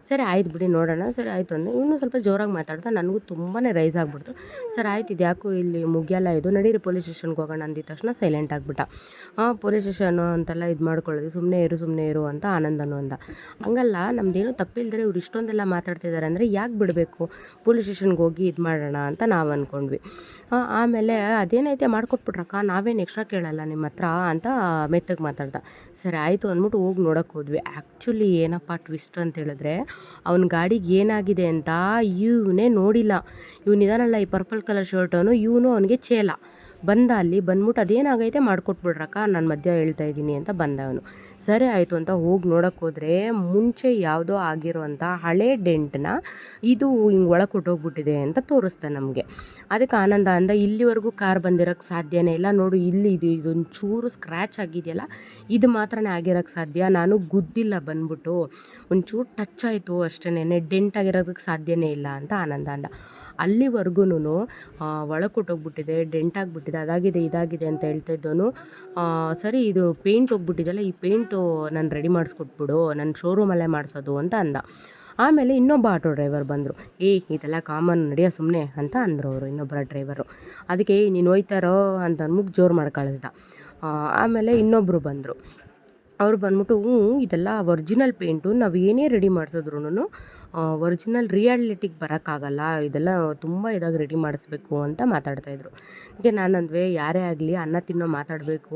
ಸರಿ ಆಯ್ತು ಬಿಡಿ ನೋಡೋಣ, ಸರಿ ಆಯಿತು ಅಂದೆ. ಇನ್ನೂ ಸ್ವಲ್ಪ ಜೋರಾಗಿ ಮಾತಾಡ್ತಾ ನನಗೂ ತುಂಬಾ ರೈಸ್ ಆಗಿಬಿಡ್ತು. ಸರಿ ಆಯ್ತು, ಇದು ಯಾಕೋ ಇಲ್ಲಿ ಮುಗಿಯಲ್ಲ ಇದು, ನಡೀರಿ ಪೊಲೀಸ್ ಸ್ಟೇಷನ್ಗೆ ಹೋಗೋಣ ಅಂದಿದ ತಕ್ಷಣ ಸೈಲೆಂಟ್ ಆಗಿಬಿಟ್ಟ. ಪೊಲೀಸ್ ಸ್ಟೇಷನು ಅಂತೆಲ್ಲ ಇದು ಮಾಡ್ಕೊಳ್ಳೋದು, ಸುಮ್ಮನೆ ಇರು ಅಂತ ಆನಂದನು ಅಂದ. ಹಂಗಲ್ಲ, ನಮ್ಮದೇನು ತಪ್ಪಿಲ್ದರೆ ಇವ್ರು ಇಷ್ಟೊಂದೆಲ್ಲ ಮಾತಾಡ್ತಿದ್ದಾರೆ ಅಂದರೆ ಯಾಕೆ ಬಿಡಬೇಕು, ಪೊಲೀಸ್ ಸ್ಟೇಷನ್ಗೆ ಹೋಗಿ ಇದು ಮಾಡೋಣ ಅಂತ ನಾವು ಅಂದ್ಕೊಂಡ್ವಿ. ಆಮೇಲೆ ಅದೇನೈತೆ ಮಾಡಿಕೊಟ್ಬಿಟ್ರಕ್ಕ, ನಾವೇನು ಎಕ್ಸ್ಟ್ರಾ ಕೇಳಲ್ಲ ನಿಮ್ಮ ಹತ್ರ ಅಂತ ಮೆತ್ತಗೆ ಮಾತಾಡ್ದ. ಸರಿ ಆಯಿತು ಅಂದ್ಬಿಟ್ಟು ಹೋಗಿ ನೋಡೋಕ್ಕೆ ಹೋದ್ವಿ. ಆ್ಯಕ್ಚುಲಿ ಏನಪ್ಪ ಟ್ವಿಸ್ಟ್ ಅಂತ ಹೇಳಿದ್ರೆ, ಅವ್ನ ಗಾಡಿಗೆ ಏನಾಗಿದೆ ಅಂತ ಇವನೇ ನೋಡಿಲ್ಲ. ಇವನಿದಾನಲ್ಲ ಈ ಪರ್ಪಲ್ ಕಲರ್ ಶರ್ಟವನು, ಇವನು ಅವನಿಗೆ ಚೇಲ ಬಂದ. ಅಲ್ಲಿ ಬಂದ್ಬಿಟ್ಟು ಅದೇನಾಗೈತೆ ಮಾಡಿಕೊಟ್ಬಿಡ್ರಕ್ಕ, ನಾನು ಮಧ್ಯ ಹೇಳ್ತಾ ಇದ್ದೀನಿ ಅಂತ ಬಂದವನು. ಸರಿ ಆಯಿತು ಅಂತ ಹೋಗಿ ನೋಡೋಕ್ಕೆ ಹೋದರೆ, ಮುಂಚೆ ಯಾವುದೋ ಆಗಿರೋಂಥ ಹಳೆ ಡೆಂಟ್ನ ಇದು ಹಿಂಗೆ ಒಳಗೆ ಕೊಟ್ಟೋಗ್ಬಿಟ್ಟಿದೆ ಅಂತ ತೋರಿಸ್ದೆ ನಮಗೆ. ಅದಕ್ಕೆ ಆನಂದ ಅಂದ, ಇಲ್ಲಿವರೆಗೂ ಕಾರ್ ಬಂದಿರೋಕ್ಕೆ ಸಾಧ್ಯನೇ ಇಲ್ಲ, ನೋಡು ಇಲ್ಲಿ ಇದೊಂದು ಚೂರು ಸ್ಕ್ರ್ಯಾಚ್ ಆಗಿದೆಯಲ್ಲ, ಇದು ಮಾತ್ರನೇ ಆಗಿರೋಕ್ಕೆ ಸಾಧ್ಯ, ನಾನು ಗುದ್ದಿಲ್ಲ, ಬಂದ್ಬಿಟ್ಟು ಒಂಚೂರು ಟಚ್ ಆಯಿತು ಅಷ್ಟೇ, ಡೆಂಟ್ ಆಗಿರೋದಕ್ಕೆ ಸಾಧ್ಯನೇ ಇಲ್ಲ ಅಂತ ಆನಂದ ಅಂದ. ಅಲ್ಲಿವರೆಗೂ ಒಳಗೆ ಕೊಟ್ಟೋಗ್ಬಿಟ್ಟಿದೆ, ಡೆಂಟ್ ಆಗಿಬಿಟ್ಟಿದೆ, ಅದಾಗಿದೆ ಇದಾಗಿದೆ ಅಂತ ಹೇಳ್ತಾ ಇದ್ದವನು. ಸರಿ ಇದು ಪೇಂಟ್ ಹೋಗ್ಬಿಟ್ಟಿದೆಲ್ಲ, ಈ ಪೇಂಟು ನಾನು ರೆಡಿ ಮಾಡಿಸ್ಕೊಟ್ಬಿಡು, ನನ್ನ ಶೋರೂಮಲ್ಲೇ ಮಾಡಿಸೋದು ಅಂತ ಅಂದ. ಆಮೇಲೆ ಇನ್ನೊಬ್ಬ ಆಟೋ ಡ್ರೈವರ್ ಬಂದರು. ಇದೆಲ್ಲ ಕಾಮನ್, ನಡೆಯೋ ಸುಮ್ಮನೆ ಅಂತ ಅಂದರು ಅವರು, ಇನ್ನೊಬ್ಬರ ಡ್ರೈವರು. ಅದಕ್ಕೆ ನೀನು ಹೋಯ್ತಾರೋ ಅಂತ ಅಂದ್ಬಿಟ್ಟು ಜೋರು ಮಾಡಿ ಕಳಿಸ್ದ. ಆಮೇಲೆ ಇನ್ನೊಬ್ಬರು ಬಂದರು. ಅವ್ರು ಬಂದ್ಬಿಟ್ಟು, ಇದೆಲ್ಲ ಒರಿಜಿನಲ್ ಪೇಂಟು, ನಾವು ಏನೇ ರೆಡಿ ಮಾಡಿಸಿದ್ರು ಒರಿಜಿನಲ್ ರಿಯಾಲಿಟಿಗೆ ಬರೋಕ್ಕಾಗಲ್ಲ, ಇದೆಲ್ಲ ತುಂಬ ಇದಾಗಿ ರೆಡಿ ಮಾಡಿಸ್ಬೇಕು ಅಂತ ಮಾತಾಡ್ತಾಯಿದ್ರು. ಅದಕ್ಕೆ ನಾನಂದ್ವಿ, ಯಾರೇ ಆಗಲಿ ಅನ್ನ ತಿನ್ನೋ ಮಾತಾಡಬೇಕು,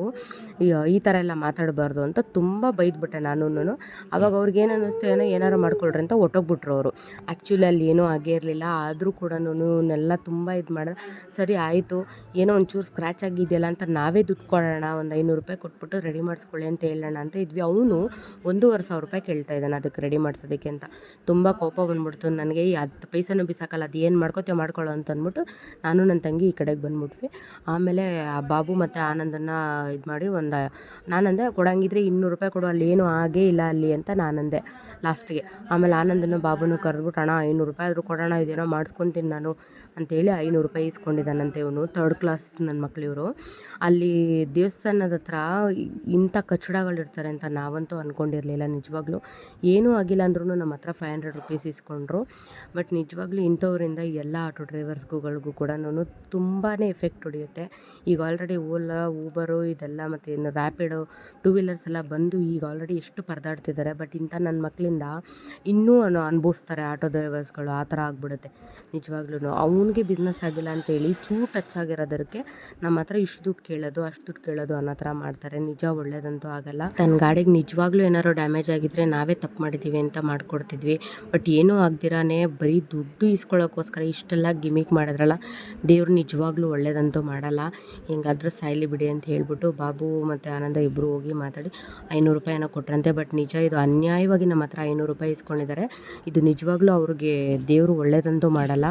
ಈ ಥರ ಎಲ್ಲ ಮಾತಾಡಬಾರ್ದು ಅಂತ ತುಂಬ ಬೈದ್ಬಿಟ್ಟೆ ನಾನು. ಅವಾಗ ಅವ್ರಿಗೇನು ಅನ್ನಿಸ್ತು, ಏನಾರು ಮಾಡ್ಕೊಳ್ರಿ ಅಂತ ಹೊಟ್ಟೋಗ್ಬಿಟ್ರು ಅವರು. ಆ್ಯಕ್ಚುಲಿ ಅಲ್ಲಿ ಏನೂ ಆಗೇ ಇರಲಿಲ್ಲ, ಆದರೂ ಕೂಡ ಇವನ್ನೆಲ್ಲ ತುಂಬ ಇದು ಮಾಡಿದೆ. ಸರಿ ಆಯಿತು, ಏನೋ ಒಂಚೂರು ಸ್ಕ್ರ್ಯಾಚ್ ಆಗಿದೆಯಲ್ಲ ಅಂತ ನಾವೇ ದುಡ್ಡು ಕೊಡೋಣ, ಒಂದು 500 ರೂಪಾಯಿ ಕೊಟ್ಬಿಟ್ಟು ರೆಡಿ ಮಾಡಿಸ್ಕೊಳ್ಳಿ ಅಂತ ಹೇಳೋಣ ಅಂತ ಇದ್ವಿ. ಅವನು 1,500 ರೂಪಾಯಿ ಕೇಳ್ತಾ ಇದ್ದಾನೆ ಅದಕ್ಕೆ ರೆಡಿ ಮಾಡಿಸೋದಕ್ಕೆ ಅಂತ. ತುಂಬ ಕೋಪ ಬಂದ್ಬಿಡ್ತು ನನಗೆ, ಈ 10 ಪೈಸೆನೂ ಬಿಸಾಕಲ್ಲ, ಅದು ಏನು ಮಾಡ್ಕೊಳ್ಳೋ ಅಂತ ಅಂದ್ಬಿಟ್ಟು ನಾನು ನನ್ನ ತಂಗಿ ಈ ಕಡೆಗೆ ಬಂದ್ಬಿಟ್ವಿ. ಆಮೇಲೆ ಆ ಬಾಬು ಮತ್ತು ಆನಂದನ್ನು ಇದು ಮಾಡಿ ನಾನಂದೆ, ಕೊಡಂಗಿದ್ರೆ 200 ರೂಪಾಯಿ ಕೊಡು, ಅಲ್ಲಿ ಏನೂ ಆಗೇ ಇಲ್ಲ ಅಲ್ಲಿ ಅಂತ ನಾನಂದೆ ಲಾಸ್ಟಿಗೆ. ಆಮೇಲೆ ಆನಂದನ್ನು ಬಾಬುನು ಕರೆದ್ಬಿಟ್ಟು, ಅಣ್ಣ 500 ರೂಪಾಯಿ ಆದರೂ ಕೊಡೋಣ, ಇದೇನೋ ಮಾಡಿಸ್ಕೊತೀನಿ ನಾನು ಅಂತೇಳಿ 500 ರೂಪಾಯಿ ಇಸ್ಕೊಂಡಿದ್ದಾನಂತೆ ಇವನು. 3rd ಕ್ಲಾಸ್ ನನ್ನ ಮಕ್ಕಳಿವರು. ಅಲ್ಲಿ ದೇವಸ್ಥಾನದ ಹತ್ರ ಇಂಥ ಕಚ್ಚಡಗಳಿರ್ತಾರೆ ಅಂತ ನಾವಂತೂ ಅಂದ್ಕೊಂಡಿರಲಿಲ್ಲ ನಿಜವಾಗ್ಲೂ. ಏನೂ ಆಗಿಲ್ಲ ಅಂದ್ರೂ ನಮ್ಮ ಹತ್ರ 500 ರೂಪೀಸ್ ಇಸ್ಕೊಂಡ್ರು. ಬಟ್ ನಿಜವಾಗ್ಲೂ ಇಂಥವರಿಂದ ಎಲ್ಲ ಆಟೋ ಡ್ರೈವರ್ಸ್ಗಳಿಗೂ ಕೂಡ ತುಂಬಾ ಎಫೆಕ್ಟ್ ಹೊಡೆಯುತ್ತೆ. ಈಗ ಆಲ್ರೆಡಿ ಓಲಾ, ಊಬರು ಇದೆಲ್ಲ ಮತ್ತು ಇನ್ನು ರ್ಯಾಪಿಡೋ, 2 ವೀಲರ್ಸ್ ಎಲ್ಲ ಬಂದು ಈಗ ಆಲ್ರೆಡಿ ಎಷ್ಟು ಪರದಾಡ್ತಿದ್ದಾರೆ. ಬಟ್ ಇಂಥ ನನ್ನ ಮಕ್ಕಳಿಂದ ಇನ್ನೂ ಅನುಭವಿಸ್ತಾರೆ ಆಟೋ ಡ್ರೈವರ್ಸ್ಗಳು, ಆ ಥರ ಆಗ್ಬಿಡುತ್ತೆ ನಿಜವಾಗ್ಲೂ. ಅವನಿಗೆ ಬಿಸ್ನೆಸ್ ಆಗಿಲ್ಲ ಅಂತೇಳಿ ಚೂರು ಟಚ್ ಆಗಿರೋದಕ್ಕೆ ನಮ್ಮ ಹತ್ರ ಇಷ್ಟು ದುಡ್ಡು ಕೇಳೋದು ಅಷ್ಟು ದುಡ್ಡು ಕೇಳೋದು ಅನ್ನೋ ಥರ ಮಾಡ್ತಾರೆ. ನಿಜ ಒಳ್ಳೇದಂತೂ ಆಗಲ್ಲ. ತನ್ನ ಗಾಡಿಗೆ ನಿಜವಾಗ್ಲೂ ಏನಾರು ಡ್ಯಾಮೇಜ್ ಆಗಿದ್ರೆ ನಾವೇ ತಪ್ಪು ಮಾಡಿದ್ದೀವಿ ಅಂತ ಮಾಡ್ಕೊಡ್ತಿದ್ವಿ. ಬಟ್ ಏನೂ ಆಗ್ದಿರಾನೇ ಬರೀ ದುಡ್ಡು ಇಸ್ಕೊಳ್ಳೋಕ್ಕೋಸ್ಕರ ಇಷ್ಟೆಲ್ಲ ಗಿಮಿಕ್ ಮಾಡಿದ್ರಲ್ಲ, ದೇವ್ರು ನಿಜವಾಗ್ಲೂ ಒಳ್ಳೇದಂತೂ ಮಾಡಲ್ಲ. ಹಿಂಗಾದ್ರೂ ಸಾಯ್ಲಿ ಬಿಡಿ ಅಂತ ಹೇಳ್ಬಿಟ್ಟು ಬಾಬು ಮತ್ತು ಆನಂದ ಇಬ್ಬರು ಹೋಗಿ ಮಾತಾಡಿ 500 ರೂಪಾಯಿನ ಕೊಟ್ರಂತೆ. ಬಟ್ ನಿಜ ಇದು ಅನ್ಯಾಯವಾಗಿ ನಮ್ಮ ಹತ್ರ 500 ರೂಪಾಯಿ ಇಸ್ಕೊಂಡಿದ್ದಾರೆ. ಇದು ನಿಜವಾಗ್ಲೂ ಅವ್ರಿಗೆ ದೇವರು ಒಳ್ಳೇದಂತೂ ಮಾಡಲ್ಲ.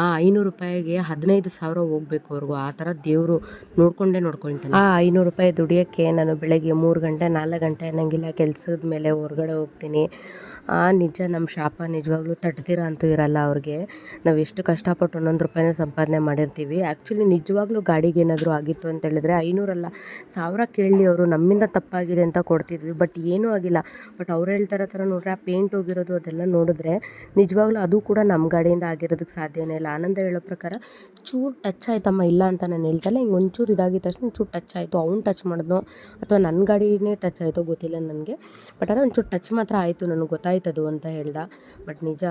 ಆ 500 ರೂಪಾಯಿಗೆ 15,000 ಹೋಗ್ಬೇಕು ಅವ್ರಿಗೂ, ಆ ಥರ ದೇವರು ನೋಡ್ಕೊಳ್ತಾನೆ. ಆ 500 ರೂಪಾಯಿ ದುಡಿಯೋಕ್ಕೆ ನಾನು ಬೆಳಗ್ಗೆ 3 ಗಂಟೆ 4 ಗಂಟೆ ಅನ್ನಂಗಿಲ್ಲ ಕೆಲಸದ ಮೇಲೆ ಹೊರಗಡೆ ಹೋಗ್ತೀನಿ. ನಿಜ ನಮ್ಮ ಶಾಪ ನಿಜವಾಗ್ಲೂ ತಟ್ತೀರ ಅಂತೂ ಇರಲ್ಲ ಅವ್ರಿಗೆ. ನಾವು ಎಷ್ಟು ಕಷ್ಟಪಟ್ಟು 1 ರೂಪಾಯಿನ ಸಂಪಾದನೆ ಮಾಡಿರ್ತೀವಿ. ಆ್ಯಕ್ಚುಲಿ ನಿಜವಾಗ್ಲೂ ಗಾಡಿಗೆ ಏನಾದರೂ ಆಗಿತ್ತು ಅಂತ ಹೇಳಿದ್ರೆ 500 ಅಲ್ಲ 1000 ಕೇಳಲಿ, ಅವರು ನಮ್ಮಿಂದ ತಪ್ಪಾಗಿದೆ ಅಂತ ಕೊಡ್ತಿದ್ವಿ. ಬಟ್ ಏನೂ ಆಗಿಲ್ಲ. ಬಟ್ ಅವ್ರು ಹೇಳ್ತಾರೋ ಥರ ನೋಡ್ರೆ ಆ ಪೇಂಟ್ ಹೋಗಿರೋದು ಅದೆಲ್ಲ ನೋಡಿದ್ರೆ ನಿಜವಾಗ್ಲೂ ಅದು ಕೂಡ ನಮ್ಮ ಗಾಡಿಯಿಂದ ಆಗಿರೋದಕ್ಕೆ ಸಾಧ್ಯನೇ ಇಲ್ಲ. ಆನಂದ ಹೇಳೋ ಪ್ರಕಾರ ಚೂರು ಟಚ್ ಆಯ್ತಮ್ಮ, ಇಲ್ಲ ಅಂತ ನಾನು ಹೇಳ್ತಲ್ಲ, ಹಿಂಗೆ ಒಂಚೂರು ಇದಾಗಿದ ತಕ್ಷಣ ಚೂರು ಟಚ್ ಆಯಿತು. ಅವ್ನು ಟಚ್ ಮಾಡಿದ್ನೋ ಅಥವಾ ನನ್ನ ಗಾಡಿನೇ ಟಚ್ ಆಯಿತೋ ಗೊತ್ತಿಲ್ಲ ನನಗೆ. ಬಟ್ ಆದರೆ ಒಂಚೂರು ಟಚ್ ಮಾತ್ರ ಆಯಿತು, ನನಗೆ ಗೊತ್ತಾಯ್ತದು ಅಂತ ಹೇಳ್ದ. ಬಟ್ ನಿಜ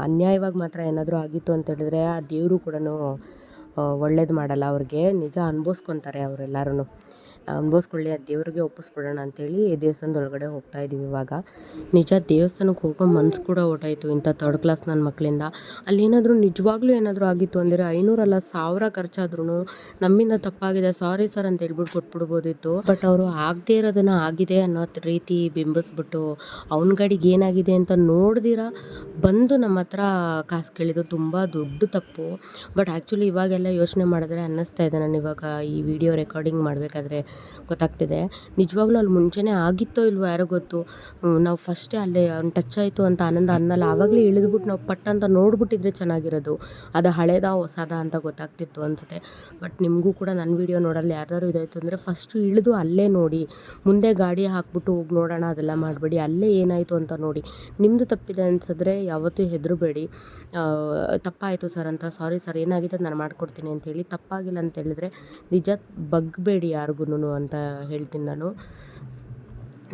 ಅನ್ಯಾಯವಾಗಿ ಮಾತ್ರ ಏನಾದರೂ ಆಗಿತ್ತು ಅಂತ ಹೇಳಿದ್ರೆ ಆ ದೇವರು ಕೂಡ ಒಳ್ಳೇದು ಮಾಡಲ್ಲ ಅವ್ರಿಗೆ. ನಿಜ ಅನುಭವಿಸ್ಕೊತಾರೆ ಅವರೆಲ್ಲರೂ. ಅನುಭವಿಸ್ಕೊಳ್ಳಿ, ಆ ದೇವ್ರಿಗೆ ಒಪ್ಪಿಸ್ಬಿಡೋಣ ಅಂತೇಳಿ ದೇವಸ್ಥಾನದೊಳಗಡೆ ಹೋಗ್ತಾ ಇದ್ದೀವಿ ಇವಾಗ. ನಿಜ ದೇವಸ್ಥಾನಕ್ಕೆ ಹೋಗೋ ಮನ್ಸು ಕೂಡ ಹೊರ್ಟೋಯ್ತು ಇಂಥ 3rd ಕ್ಲಾಸ್ ನನ್ನ ಮಕ್ಕಳಿಂದ. ಅಲ್ಲೇನಾದರೂ ನಿಜವಾಗ್ಲೂ ಏನಾದರೂ ಆಗಿತ್ತು ಅಂದರೆ 500 ಅಲ್ಲ 1000 ಖರ್ಚಾದ್ರೂ ನಮ್ಮಿಂದ ತಪ್ಪಾಗಿದೆ ಸಾರಿ ಸರ್ ಅಂತ ಹೇಳ್ಬಿಟ್ಟು ಕೊಟ್ಬಿಡ್ಬೋದಿತ್ತು. ಬಟ್ ಅವರು ಆಗದೇ ಇರೋದನ್ನು ಆಗಿದೆ ಅನ್ನೋ ರೀತಿ ಬಿಂಬಿಸ್ಬಿಟ್ಟು ಅವ್ನ ಗಾಡಿಗೆ ಏನಾಗಿದೆ ಅಂತ ನೋಡ್ದಿರ ಬಂದು ನಮ್ಮ ಹತ್ರ ಕಾಸು ಕೇಳಿದ್ದು ತುಂಬ ದೊಡ್ಡ ತಪ್ಪು. ಬಟ್ ಆ್ಯಕ್ಚುಲಿ ಇವಾಗೆಲ್ಲ ಯೋಚನೆ ಮಾಡಿದ್ರೆ ಅನ್ನಿಸ್ತಾ ಇದೆ, ನಾನು ಇವಾಗ ಈ ವಿಡಿಯೋ ರೆಕಾರ್ಡಿಂಗ್ ಮಾಡಬೇಕಾದ್ರೆ ಗೊತ್ತಾಗ್ತಿದೆ ನಿಜವಾಗ್ಲೂ ಅಲ್ಲಿ ಮುಂಚೆನೇ ಆಗಿತ್ತೋ ಇಲ್ವೋ ಯಾರೋ ಗೊತ್ತು. ನಾವು ಫಸ್ಟೇ ಅಲ್ಲೇ ಅವ್ನು ಟಚ್ ಆಯಿತು ಅಂತ ಆನಂದ ಅನ್ನಲ್ಲ, ಆವಾಗಲೇ ಇಳಿದ್ಬಿಟ್ಟು ನಾವು ಪಟ್ ಅಂತ ನೋಡ್ಬಿಟ್ಟಿದ್ರೆ ಚೆನ್ನಾಗಿರೋದು. ಅದು ಹಳೇದಾ ಹೊಸದಾ ಅಂತ ಗೊತ್ತಾಗ್ತಿತ್ತು ಅನಿಸುತ್ತೆ. ಬಟ್ ನಿಮಗೂ ಕೂಡ ನನ್ನ ವಿಡಿಯೋ ನೋಡಲ್ಲ ಯಾರ್ದಾರು ಇದಾಯಿತು ಅಂದರೆ ಫಸ್ಟು ಇಳಿದು ಅಲ್ಲೇ ನೋಡಿ, ಮುಂದೆ ಗಾಡಿ ಹಾಕ್ಬಿಟ್ಟು ಹೋಗಿ ನೋಡೋಣ ಅದೆಲ್ಲ ಮಾಡಬೇಡಿ. ಅಲ್ಲೇ ಏನಾಯಿತು ಅಂತ ನೋಡಿ. ನಿಮ್ಮದು ತಪ್ಪಿದೆ ಅನಿಸಿದ್ರೆ ಯಾವತ್ತೂ ಹೆದರಬೇಡಿ. ತಪ್ಪಾಯಿತು ಸರ್ ಅಂತ, ಸಾರಿ ಸರ್ ಏನಾಗಿದೆ ನಾನು ಮಾಡಿಕೊಡ್ತೀನಿ ಅಂತೇಳಿ. ತಪ್ಪಾಗಿಲ್ಲ ಅಂತ ಹೇಳಿದ್ರೆ ನಿಜ ಬಗ್ಬೇಡಿ ಯಾರಿಗೂ ಅಂತ ಹೇಳ್ತೀನಿ ನಾನು.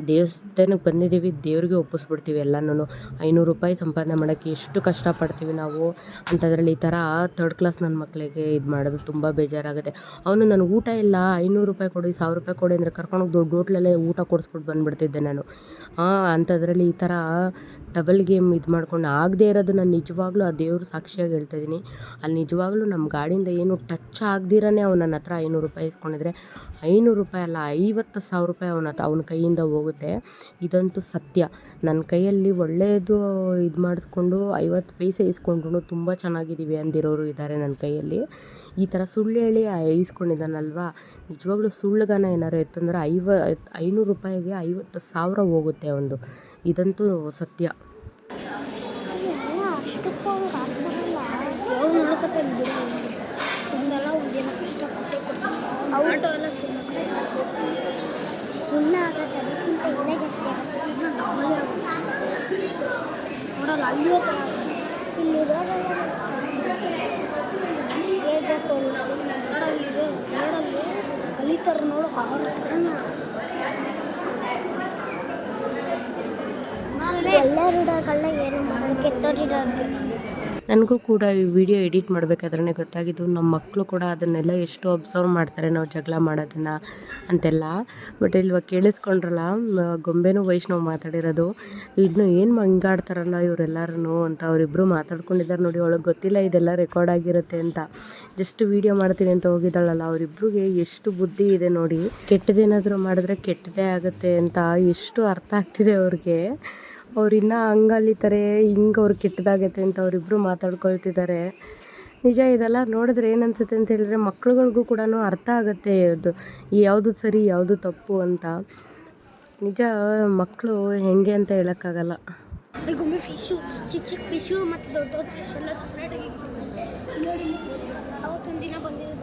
ದೇವಸ್ಥಾನಕ್ಕೆ ಬಂದಿದ್ದೀವಿ, ದೇವ್ರಿಗೆ ಒಪ್ಪಿಸ್ಬಿಡ್ತೀವಿ ಎಲ್ಲನೂ. 500 ರೂಪಾಯಿ ಸಂಪಾದನೆ ಮಾಡೋಕ್ಕೆ ಎಷ್ಟು ಕಷ್ಟಪಡ್ತೀವಿ ನಾವು ಅಂಥದ್ರಲ್ಲಿ ಈ ಥರ 3rd ಕ್ಲಾಸ್ ನನ್ನ ಮಕ್ಕಳಿಗೆ ಇದು ಮಾಡೋದು ತುಂಬ ಬೇಜಾರಾಗುತ್ತೆ. ಅವನು ನನಗೆ ಊಟ ಇಲ್ಲ 500 ರೂಪಾಯಿ ಕೊಡಿ 1000 ರೂಪಾಯಿ ಕೊಡಿ ಅಂದರೆ ಕರ್ಕೊಂಡೋಗಿ ದೊಡ್ಡ ಹೋಟ್ಲಲ್ಲೇ ಊಟ ಕೊಡಿಸ್ಬಿಟ್ಟು ಬಂದುಬಿಡ್ತಿದ್ದೆ ನಾನು. ಅಂಥದ್ರಲ್ಲಿ ಈ ಥರ ಡಬಲ್ ಗೇಮ್ ಇದು ಮಾಡ್ಕೊಂಡು ಆಗದೇ ಇರೋದನ್ನ ನಿಜವಾಗ್ಲೂ ಆ ದೇವರು ಸಾಕ್ಷಿಯಾಗಿ ಹೇಳ್ತಾಯಿದ್ದೀನಿ. ಅಲ್ಲಿ ನಿಜವಾಗ್ಲೂ ನಮ್ಮ ಗಾಡಿಯಿಂದ ಏನು ಟಚ್ ಆಗದಿರೇ ಅವ್ನು ನನ್ನ ಹತ್ರ 500 ರೂಪಾಯಿ ಇಸ್ಕೊಂಡಿದ್ರೆ 500 ರೂಪಾಯಿ ಅಲ್ಲ 50,000 ರೂಪಾಯಿ ಅವನ ಕೈಯಿಂದ ಹೋಗುತ್ತೆ. ಇದಂತೂ ಸತ್ಯ. ನನ್ನ ಕೈಯಲ್ಲಿ ಒಳ್ಳೆಯದು ಇದು ಮಾಡಿಸ್ಕೊಂಡು 50 ಪೈಸೆ ಇಸ್ಕೊಂಡ್ರು ತುಂಬ ಚೆನ್ನಾಗಿದ್ದೀವಿ ಅಂದಿರೋರು ಇದ್ದಾರೆ ನನ್ನ ಕೈಯಲ್ಲಿ. ಈ ಥರ ಸುಳ್ಳು ಹೇಳಿ ಇಸ್ಕೊಂಡಿದ್ದಾನಲ್ವಾ, ನಿಜವಾಗ್ಲೂ ಸುಳ್ಳುಗಾನ ಏನಾರು ಇತ್ತಂದ್ರೆ 500 ರೂಪಾಯಿಗೆ 50,000 ಹೋಗುತ್ತೆ ಒಂದು. ಇದಂತೂ ಸತ್ಯ. ಅಷ್ಟಕ್ಕೂ ಅವ್ರು ಆಗ್ತಾರಲ್ಲ ದೇವ್ರು ನೋಡ್ಕೊತಾನೆ ಬಿಡು. ಒಂದಲ್ಲ ಒಂದಿನ ಕಷ್ಟಪಟ್ಟೆ ಕೊಡ್ತಾರೆ. ಆಟೋ ಎಲ್ಲ ಸಿಗುತ್ತೆ ಇನ್ನೂ ಆಗುತ್ತೆ, ಅದಕ್ಕಿಂತ ಇನ್ನೇ ಜಾಸ್ತಿ ಆಗುತ್ತೆ. ಇನ್ನೂ ಡಬಲ್ ನೋಡಲ್ಲ ಅಲ್ಲಿ ಇಲ್ಲಿ ಹೇಳ್ಬೇಕು ರೋಡಲ್ಲಿ ಕಲಿತಾರೆ ನೋಡು ಅವ್ರ ಥರನ ಎಲ್ಲ ರೂಢಗಳನ್ನ ಏನು ಮಾಡೋದು ಕೆಟ್ಟೋರಿರೋದು. ನನಗೂ ಕೂಡ ಈ ವಿಡಿಯೋ ಎಡಿಟ್ ಮಾಡಬೇಕಾದ್ರೆ ಗೊತ್ತಾಗಿದ್ದು ನಮ್ಮ ಮಕ್ಕಳು ಕೂಡ ಅದನ್ನೆಲ್ಲ ಎಷ್ಟು ಅಬ್ಸರ್ವ್ ಮಾಡ್ತಾರೆ ನಾವು ಜಗಳ ಮಾಡೋದನ್ನು ಅಂತೆಲ್ಲ. ಬಟ್ ಇಲ್ವ ಕೇಳಿಸ್ಕೊಂಡ್ರಲ್ಲ ಗೊಂಬೆನೂ ವೈಷ್ಣವ್ ಮಾತಾಡಿರೋದು, ಇದನ್ನು ಏನು ಹಂಗಾಡ್ತಾರಲ್ಲ ಇವರೆಲ್ಲರೂ ಅಂತ ಅವರಿಬ್ಬರು ಮಾತಾಡ್ಕೊಂಡಿದ್ದಾರೆ ನೋಡಿ. ಅವಳಿಗೆ ಗೊತ್ತಿಲ್ಲ ಇದೆಲ್ಲ ರೆಕಾರ್ಡ್ ಆಗಿರುತ್ತೆ ಅಂತ. ಜಸ್ಟ್ ವೀಡಿಯೋ ಮಾಡ್ತೀನಿ ಅಂತ ಹೋಗಿದ್ದಾಳಲ್ಲ, ಅವರಿಬ್ರಿಗೆ ಎಷ್ಟು ಬುದ್ಧಿ ಇದೆ ನೋಡಿ. ಕೆಟ್ಟದೇನಾದರೂ ಮಾಡಿದ್ರೆ ಕೆಟ್ಟದೇ ಆಗುತ್ತೆ ಅಂತ ಎಷ್ಟು ಅರ್ಥ ಆಗ್ತಿದೆ ಅವ್ರಿಗೆ. ಅವ್ರಿನ್ನೂ ಹಂಗಲಿತಾರೆ ಹಿಂಗೆ ಅವ್ರು ಕೆಟ್ಟದಾಗೈತೆ ಅಂತ ಅವರಿಬ್ಬರು ಮಾತಾಡ್ಕೊಳ್ತಿದ್ದಾರೆ. ನಿಜ ಇದೆಲ್ಲ ನೋಡಿದ್ರೆ ಏನು ಅನಿಸುತ್ತೆ ಅಂತ ಹೇಳಿದ್ರೆ ಮಕ್ಳುಗಳಿಗೂ ಕೂಡ ಅರ್ಥ ಆಗುತ್ತೆ ಅದು ಯಾವುದು ಸರಿ ಯಾವುದು ತಪ್ಪು ಅಂತ. ನಿಜ ಮಕ್ಕಳು ಹೆಂಗೆ ಅಂತ ಹೇಳೋಕ್ಕಾಗಲ್ಲ. ಗೊಮ್ಮೆ ಫಿಶು ಚಿಕ್ಕ ಚಿಕ್ಕ ಫಿಶು ಮತ್ತು ದೊಡ್ಡ ದೊಡ್ಡ ಫಿಶ್ ಎಲ್ಲ ಸಪ್ರೇಟಾಗಿ ನೋಡಿ. ಅವತ್ತೊಂದು ದಿನ ಬಂದಿದ್ದು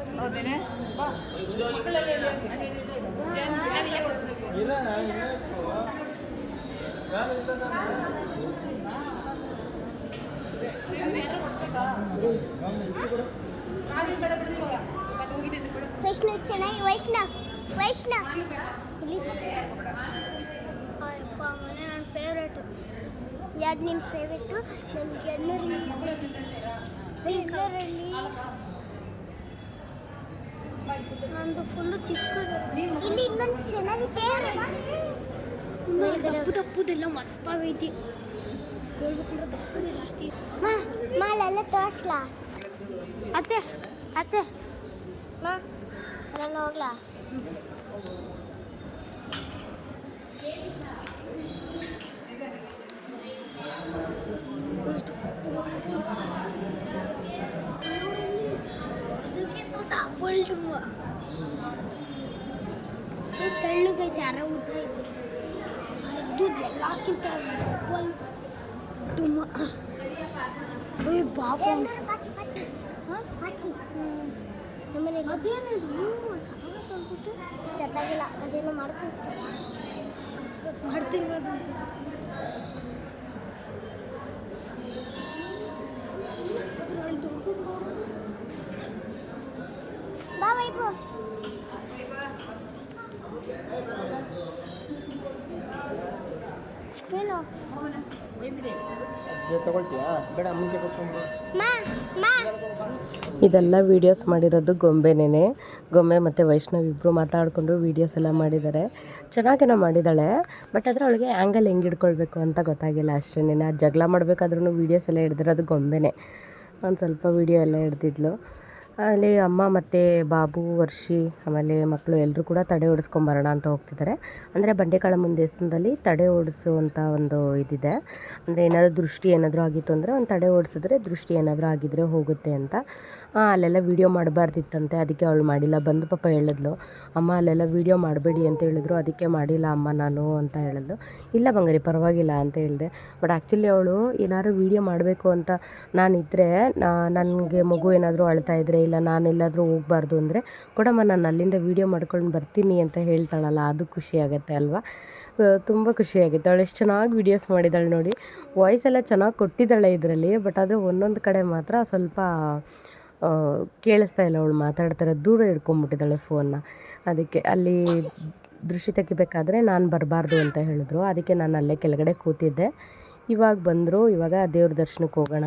ವೈಷ್ಣವ್ ಚೆನ್ನಾಗಿ ವೈಷ್ಣವ್ ಅಪ್ಪ ಮನೆ ನನ್ನ ಫೇವ್ರೇಟು. ಯಾವ್ದು ನಿನ್ನ ಫೇವ್ರೇಟು? ನನಗೆ ಎಲ್ಲರಲ್ಲಿ ನಂದು ಫುಲ್ಲು ಚಿಕ್ಕದು. ಇಲ್ಲಿ ಇನ್ನೊಂದು ಚೆನ್ನಾಗಿದೆ, ದಪ್ಪದೆಲ್ಲ ಮಸ್ತಾಗೈತಿ. ಹೇಳ್ಬೇಕಂದ್ರೆ ದಪ್ಪದೆ ಜಾಸ್ತಿ. ಮಾಲೆಲ್ಲ ತೋರಿಸ್ಲಾ ಅತ್ತೆ ಅಲ್ಲೆಲ್ಲ ಹೋಗ್ಲಾ? ತೆಳ್ಳಗೈತೆ, ಅರ ಉದ್ದ ಐತೆ. ಇದು ಎಲ್ಲಕ್ಕಿಂತ ತುಂಬ ಪಾಪ ನಮ್ಮನೆ ಅದೇನು ಅನ್ಸುತ್ತೆ ಚೆನ್ನಾಗಿಲ್ಲ ಅದೇನೋ ಮಾಡ್ತಿರ್ಬೋದು ಅನ್ಸುತ್ತೆ ಬಾ ವೈಭವ ಏನು ತಗೊಳ್ತೀಯಾ ಬೇಡ ಮುಂದೆ ಕೊಟ್ಕೊಂಡು ಇದೆಲ್ಲ ವೀಡಿಯೋಸ್ ಮಾಡಿರೋದು ಗೊಂಬೆನೇ. ಗೊಂಬೆ ಮತ್ತು ವೈಷ್ಣವ್ ಇಬ್ಬರು ಮಾತಾಡಿಕೊಂಡು ವೀಡಿಯೋಸ್ ಎಲ್ಲ ಮಾಡಿದ್ದಾರೆ. ಚೆನ್ನಾಗೇನೋ ಮಾಡಿದ್ದಾಳೆ, ಬಟ್ ಆದರೆ ಅವಳಿಗೆ ಆ್ಯಂಗಲ್ ಹೆಂಗೆ ಹಿಡ್ಕೊಳ್ಬೇಕು ಅಂತ ಗೊತ್ತಾಗಿಲ್ಲ ಅಷ್ಟೇನೆ. ಜಗಳ ಮಾಡಬೇಕಾದ್ರೂ ವೀಡಿಯೋಸ್ ಎಲ್ಲ ಹಿಡ್ದಿರೋದು ಗೊಂಬೆನೇ. ಒಂದು ಸ್ವಲ್ಪ ವೀಡಿಯೋ ಎಲ್ಲ ಹಿಡ್ದಿದ್ಲು. ಅಲ್ಲಿ ಅಮ್ಮ ಮತ್ತು ಬಾಬು, ವರ್ಷಿ ಆಮೇಲೆ ಮಕ್ಕಳು ಎಲ್ಲರೂ ಕೂಡ ತಡೆ ಓಡಿಸ್ಕೊಂಬರೋಣ ಅಂತ ಹೋಗ್ತಿದ್ದಾರೆ. ಅಂದರೆ ಬಂಡೆಕಾಳಮ್ಮನ ದೇವಸ್ಥಾನದಲ್ಲಿ ತಡೆ ಓಡಿಸುವಂಥ ಒಂದು ಇದಿದೆ. ಅಂದರೆ ಏನಾದರೂ ದೃಷ್ಟಿ ಏನಾದರೂ ಆಗಿತ್ತು ಅಂದರೆ ಒಂದು ತಡೆ ಓಡಿಸಿದ್ರೆ ದೃಷ್ಟಿ ಏನಾದರೂ ಆಗಿದ್ದರೆ ಹೋಗುತ್ತೆ ಅಂತ. ಅಲ್ಲೆಲ್ಲ ವೀಡಿಯೋ ಮಾಡಬಾರ್ದಿತ್ತಂತೆ, ಅದಕ್ಕೆ ಅವಳು ಮಾಡಿಲ್ಲ. ಬಂದು ಪಾಪ ಹೇಳಿದ್ಲು, ಅಮ್ಮ ಅಲ್ಲೆಲ್ಲ ವೀಡಿಯೋ ಮಾಡಬೇಡಿ ಅಂತ ಹೇಳಿದ್ರು, ಅದಕ್ಕೆ ಮಾಡಿಲ್ಲ ಅಮ್ಮ ನಾನು ಅಂತ ಹೇಳಿದ್ಲು. ಇಲ್ಲ ಬಂಗಾರಿ ಪರವಾಗಿಲ್ಲ ಅಂತ ಹೇಳಿದೆ. ಬಟ್ ಆ್ಯಕ್ಚುಲಿ ಅವಳು ಏನಾದ್ರು ವೀಡಿಯೋ ಮಾಡಬೇಕು ಅಂತ ನಾನಿದ್ದರೆ, ನನಗೆ ಮಗು ಏನಾದರೂ ಅಳ್ತಾ ಇದ್ದರೆ, ಇಲ್ಲ ನಾನೆಲ್ಲಾದರೂ ಹೋಗಬಾರ್ದು ಅಂದರೆ ಕೊಡಮ್ಮ ನಾನು ಅಲ್ಲಿಂದ ವೀಡಿಯೋ ಮಾಡ್ಕೊಂಡು ಬರ್ತೀನಿ ಅಂತ ಹೇಳ್ತಾಳಲ್ಲ, ಅದು ಖುಷಿ ಆಗುತ್ತೆ ಅಲ್ವಾ. ತುಂಬ ಖುಷಿಯಾಗಿತ್ತು. ಅವಳು ಎಷ್ಟು ಚೆನ್ನಾಗಿ ವೀಡಿಯೋಸ್ ಮಾಡಿದ್ದಾಳೆ ನೋಡಿ. ವಾಯ್ಸ್ ಎಲ್ಲ ಚೆನ್ನಾಗಿ ಕೊಟ್ಟಿದ್ದಾಳೆ ಇದರಲ್ಲಿ. ಬಟ್ ಆದರೆ ಒಂದೊಂದು ಕಡೆ ಮಾತ್ರ ಸ್ವಲ್ಪ ಕೇಳಿಸ್ತಾ ಇಲ್ಲ, ಅವಳು ಮಾತಾಡ್ತಾರೆ ದೂರ ಹಿಡ್ಕೊಂಬಿಟ್ಟಿದ್ದಾಳೆ ಫೋನ್ನ. ಅದಕ್ಕೆ ಅಲ್ಲಿ ದೃಷ್ಟಿ ತೆಗಿಬೇಕಾದ್ರೆ ನಾನು ಬರಬಾರ್ದು ಅಂತ ಹೇಳಿದ್ರು. ಅದಕ್ಕೆ ನಾನು ಅಲ್ಲೇ ಕೆಳಗಡೆ ಕೂತಿದ್ದೆ. ಇವಾಗ ಬಂದರು. ಇವಾಗ ದೇವ್ರ ದರ್ಶನಕ್ಕೆ ಹೋಗೋಣ.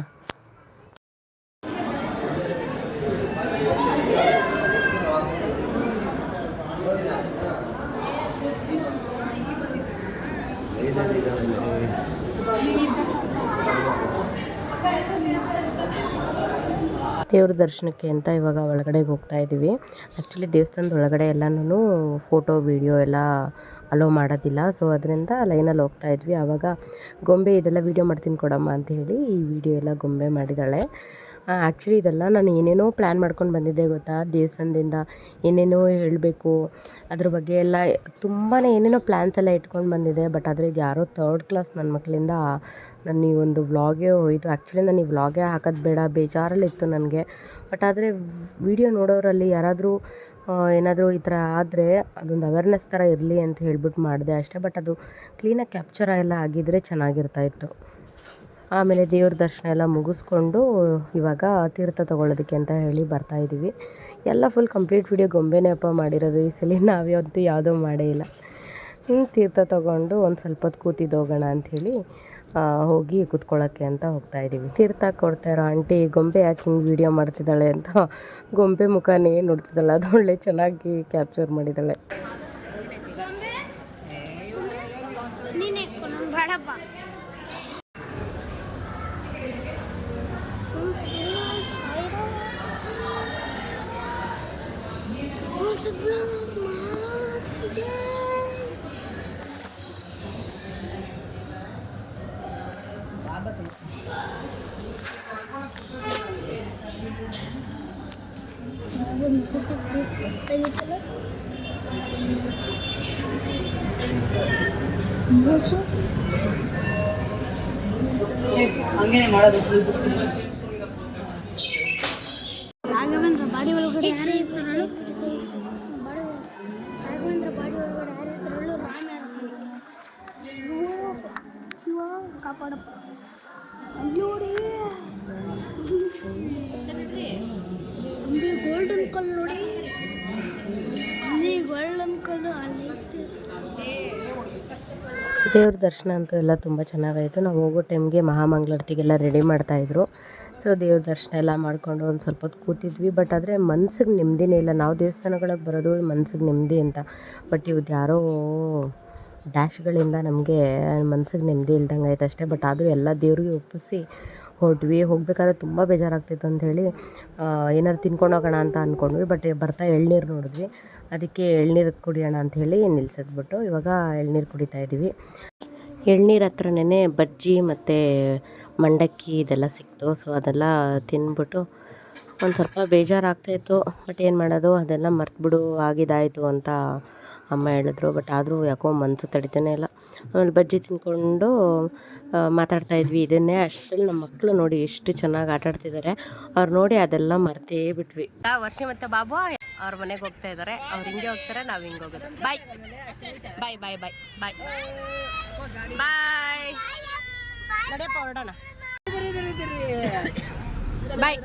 ದೇವ್ರ ದರ್ಶನಕ್ಕೆ ಅಂತ ಇವಾಗ ಒಳಗಡೆಗೆ ಹೋಗ್ತಾ ಇದ್ದೀವಿ. ಆ್ಯಕ್ಚುಲಿ ದೇವಸ್ಥಾನದ ಒಳಗಡೆ ಎಲ್ಲನೂ ಫೋಟೋ ವೀಡಿಯೋ ಎಲ್ಲ ಅಲೋ ಮಾಡೋದಿಲ್ಲ. ಸೊ ಅದರಿಂದ ಲೈನಲ್ಲಿ ಹೋಗ್ತಾ ಇದ್ವಿ. ಆವಾಗ ಗೊಂಬೆ ಇದೆಲ್ಲ ವೀಡಿಯೋ ಮಾಡ್ತೀನಿ ಕೊಡಮ್ಮ ಅಂತ ಹೇಳಿ ಈ ವಿಡಿಯೋ ಎಲ್ಲ ಗೊಂಬೆ ಮಾಡಿದ್ದಾಳೆ. ಆ್ಯಕ್ಚುಲಿ ಇದೆಲ್ಲ ನಾನು ಏನೇನೋ ಪ್ಲ್ಯಾನ್ ಮಾಡ್ಕೊಂಡು ಬಂದಿದ್ದೆ ಗೊತ್ತಾ. ದೇವಸ್ಥಾನದಿಂದ ಏನೇನೋ ಹೇಳಬೇಕು ಅದ್ರ ಬಗ್ಗೆ ಎಲ್ಲ ತುಂಬಾ ಏನೇನೋ ಪ್ಲ್ಯಾನ್ಸ್ ಎಲ್ಲ ಇಟ್ಕೊಂಡು ಬಂದಿದ್ದೆ. ಬಟ್ ಆದರೆ ಇದು ಯಾರೋ ಥರ್ಡ್ ಕ್ಲಾಸ್ ನನ್ನ ಮಕ್ಕಳಿಂದ ನಾನು ಈ ಒಂದು ವ್ಲಾಗೇ ಹೋಯಿತು. ಆ್ಯಕ್ಚುಲಿ ನಾನು ಈ ವ್ಲಾಗೇ ಹಾಕೋದು ಬೇಡ ಬೇಜಾರಲ್ಲಿತ್ತು ನನಗೆ. ಬಟ್ ಆದರೆ ವಿಡಿಯೋ ನೋಡೋರಲ್ಲಿ ಯಾರಾದರೂ ಏನಾದರೂ ಈ ಥರ ಆದರೆ ಅದೊಂದು ಅವೇರ್ನೆಸ್ ಥರ ಇರಲಿ ಅಂತ ಹೇಳ್ಬಿಟ್ಟು ಮಾಡಿದೆ ಅಷ್ಟೇ. ಬಟ್ ಅದು ಕ್ಲೀನಾಗಿ ಕ್ಯಾಪ್ಚರ್ ಎಲ್ಲ ಆಗಿದ್ದರೆ ಚೆನ್ನಾಗಿರ್ತಾಯಿತ್ತು. ಆಮೇಲೆ ದೇವ್ರ ದರ್ಶನ ಎಲ್ಲ ಮುಗಿಸ್ಕೊಂಡು ಇವಾಗ ತೀರ್ಥ ತೊಗೊಳ್ಳೋದಕ್ಕೆ ಅಂತ ಹೇಳಿ ಬರ್ತಾಯಿದ್ದೀವಿ. ಎಲ್ಲ ಫುಲ್ ಕಂಪ್ಲೀಟ್ ವೀಡಿಯೋ ಗೊಂಬೆನೇ ಅಪ್ಪ ಮಾಡಿರೋದು. ಈ ಸಲ ನಾವ್ಯಾವತ್ತೂ ಯಾವುದೂ ಮಾಡೇ ಇಲ್ಲ. ತೀರ್ಥ ತೊಗೊಂಡು ಒಂದು ಸ್ವಲ್ಪ ಹೊತ್ತು ಕೂತಿದ್ದು ಹೋಗೋಣ ಅಂಥೇಳಿ ಹೋಗಿ ಕೂತ್ಕೊಳ್ಳೋಕ್ಕೆ ಅಂತ ಹೋಗ್ತಾಯಿದ್ದೀವಿ. ತೀರ್ಥ ಕೊಡ್ತಾ ಇರೋ ಆಂಟಿ ಗೊಂಬೆ ಯಾಕೆ ಹಿಂಗೆ ವೀಡಿಯೋ ಮಾಡ್ತಿದ್ದಾಳೆ ಅಂತ ಗೊಂಬೆ ಮುಖನೇ ನೋಡ್ತಿದ್ದಾಳೆ. ಅದು ಒಳ್ಳೆ ಚೆನ್ನಾಗಿ ಕ್ಯಾಪ್ಚರ್ ಮಾಡಿದ್ದಾಳೆ. ಬೇಡಪ್ಪ ಮಸ್ತಾಗಿತ್ತಲ್ಲ. ಹಂಗೇನೆ ಮಾಡೋದು ಪ್ಲೀಸ್. ರಾಘವೇಂದ್ರ ಬಾಡಿ ಒಳಗಡೆ ರಾಘವೇಂದ್ರ ಬಾಡಿ ಒಳಗಡೆ ಯಾರಿದ್ರಲ್ಲೂ ರಾಮ ಶಿವ ಕಾಪಾಡಪ್ಪ. ಅಲ್ಲಿ ನೋಡಿ ಗೋಲ್ಡನ್ ಕಲ್ ನೋಡಿ, ಅಲ್ಲಿ ಗೋಲ್ಡನ್ ಕಲ್ಲು ಅಲ್ಲಿ ದೇವ್ರ ದರ್ಶನ ಅಂತೂ ಎಲ್ಲ ತುಂಬ ಚೆನ್ನಾಗಾಯಿತು. ನಾವು ಹೋಗೋ ಟೈಮ್ಗೆ ಮಹಾಮಂಗಳಾರತಿಗೆಲ್ಲ ರೆಡಿ ಮಾಡ್ತಾಯಿದ್ರು. ಸೊ ದೇವ್ರ ದರ್ಶನ ಎಲ್ಲ ಮಾಡಿಕೊಂಡು ಒಂದು ಸ್ವಲ್ಪ ಹೊತ್ತು ಕೂತಿದ್ವಿ. ಬಟ್ ಆದರೆ ಮನ್ಸಿಗೆ ನೆಮ್ಮದಿನೇ ಇಲ್ಲ. ನಾವು ದೇವಸ್ಥಾನಗಳಿಗೆ ಬರೋದು ಮನ್ಸಿಗೆ ನೆಮ್ಮದಿ ಅಂತ. ಬಟ್ ಇವತ್ತು ಯಾರೋ ಡ್ಯಾಶ್ಗಳಿಂದ ನಮಗೆ ಮನ್ಸಿಗೆ ನೆಮ್ಮದಿ ಇಲ್ದಂಗೆ ಆಯ್ತು ಅಷ್ಟೇ. ಬಟ್ ಆದರೂ ಎಲ್ಲ ದೇವ್ರಿಗೆ ಒಪ್ಪಿಸಿ ಹೊರಟ್ವಿ. ಹೋಗ್ಬೇಕಾದ್ರೆ ತುಂಬ ಬೇಜಾರಾಗ್ತಿತ್ತು ಅಂಥೇಳಿ ಏನಾದ್ರು ತಿನ್ಕೊಂಡು ಹೋಗೋಣ ಅಂತ ಅಂದ್ಕೊಂಡ್ವಿ. ಬಟ್ ಬರ್ತಾ ಎಳ್ನೀರು ನೋಡಿದ್ವಿ. ಅದಕ್ಕೆ ಎಳ್ನೀರು ಕುಡಿಯೋಣ ಅಂಥೇಳಿ ನಿಲ್ಸಿದ್ಬಿಟ್ಟು ಇವಾಗ ಎಳ್ನೀರು ಕುಡಿತಾ ಇದ್ದೀವಿ. ಎಳ್ನೀರು ಹತ್ರನೇ ಬಜ್ಜಿ ಮತ್ತು ಮಂಡಕ್ಕಿ ಇದೆಲ್ಲ ಸಿಕ್ತು. ಸೊ ಅದೆಲ್ಲ ತಿಂದ್ಬಿಟ್ಟು ಒಂದು ಸ್ವಲ್ಪ ಬೇಜಾರಾಗ್ತಾಯಿತ್ತು. ಬಟ್ ಏನು ಮಾಡೋದು, ಅದೆಲ್ಲ ಮರ್ತುಬಿಡು ಆಗಿದ್ದಾಯಿತು ಅಂತ ಅಮ್ಮ ಹೇಳಿದ್ರು. ಬಟ್ ಆದರೂ ಯಾಕೋ ಮನಸ್ಸು ತಡಿತಾನೆ ಇಲ್ಲ. ಆಮೇಲೆ ಬಜ್ಜಿ ತಿಂದ್ಕೊಂಡು ಮಾತಾಡ್ತಾ ಇದ್ವಿ. ಇದನ್ನೇ ಅಷ್ಟರಲ್ಲಿ ನಮ್ಮ ಮಕ್ಕಳು ನೋಡಿ ಎಷ್ಟು ಚೆನ್ನಾಗಿ ಆಟ ಆಡ್ತಿದ್ದಾರೆ. ಅವ್ರು ನೋಡಿ ಅದೆಲ್ಲ ಮರ್ತೇ ಬಿಟ್ವಿ. ವರ್ಷ ಮತ್ತು ಬಾಬು ಅವ್ರ ಮನೆಗೆ ಹೋಗ್ತಾ ಇದ್ದಾರೆ. ಅವ್ರು ಹಿಂಗೆ ಹೋಗ್ತಾರೆ, ನಾವು ಹಿಂಗೆ ಹೋಗೋದು. ಬಾಯ್ ಬಾಯ್ ಬಾಯ್ ಬಾಯ್ ಬಾಯ್ ಬಾಯ್. ನಡೆಯಪ್ಪ ಹೊರಡೋಣ. ಬಾಯ್.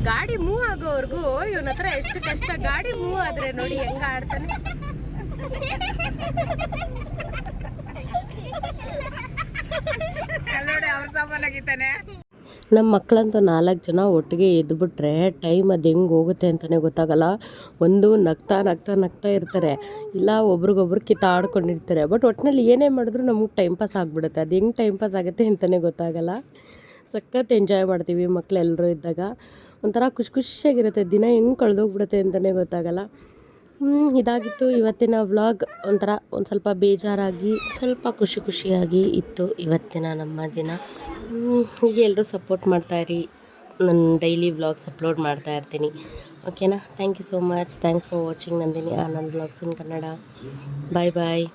ಗಾಡಿ ಮೂವ್ ಆಗೋವರೆಗೂ ಇವನ ಹತ್ರ ಎಷ್ಟು ಕಷ್ಟ. ಗಾಡಿ ಮೂವ್ ಆದ್ರೆ ನೋಡಿ ಹೆಂಗ ಆಡ್ತಾನೆ. ನಮ್ಮ ಮಕ್ಕಳಂತೂ 4 ಜನ ಒಟ್ಟಿಗೆ ಎದ್ಬಿಟ್ರೆ ಟೈಮ್ ಅದು ಹೆಂಗೆ ಹೋಗುತ್ತೆ ಅಂತಲೇ ಗೊತ್ತಾಗಲ್ಲ. ಒಂದು ನಗ್ತಾ ನಗ್ತಾ ನಗ್ತಾ ಇರ್ತಾರೆ, ಇಲ್ಲ ಒಬ್ರಿಗೊಬ್ರು ಕಿತ್ತಾಡ್ಕೊಂಡಿರ್ತಾರೆ. ಬಟ್ ಒಟ್ಟಿನಲ್ಲಿ ಏನೇ ಮಾಡಿದ್ರು ನಮಗೆ ಟೈಮ್ ಪಾಸ್ ಆಗಿಬಿಡುತ್ತೆ. ಅದು ಹೆಂಗೆ ಟೈಮ್ ಪಾಸ್ ಆಗುತ್ತೆ ಅಂತಲೇ ಗೊತ್ತಾಗಲ್ಲ. ಸಖತ್ ಎಂಜಾಯ್ ಮಾಡ್ತೀವಿ ಮಕ್ಕಳೆಲ್ಲರೂ ಇದ್ದಾಗ. ಒಂಥರ ಖುಷಿಯಾಗಿರುತ್ತೆ. ದಿನ ಹೆಂಗೆ ಕಳೆದೋಗ್ಬಿಡುತ್ತೆ ಅಂತಲೇ ಗೊತ್ತಾಗಲ್ಲ. ಇದಾಗಿತ್ತು ಇವತ್ತಿನ ವ್ಲಾಗ್. ಒಂಥರ ಒಂದು ಸ್ವಲ್ಪ ಬೇಜಾರಾಗಿ ಸ್ವಲ್ಪ ಖುಷಿಯಾಗಿ ಇತ್ತು ಇವತ್ತಿನ ನಮ್ಮ ದಿನ. ಹೀಗೆ ಎಲ್ಲರೂ ಸಪೋರ್ಟ್ ಮಾಡ್ತಾಯಿರಿ. ನಾನು ಡೈಲಿ ವ್ಲಾಗ್ಸ್ ಅಪ್ಲೋಡ್ ಮಾಡ್ತಾ ಇರ್ತೀನಿ. ಓಕೆನಾ? Thank you so much. Thanks for watching Nandini Anand vlogs in Kannada. Bye bye.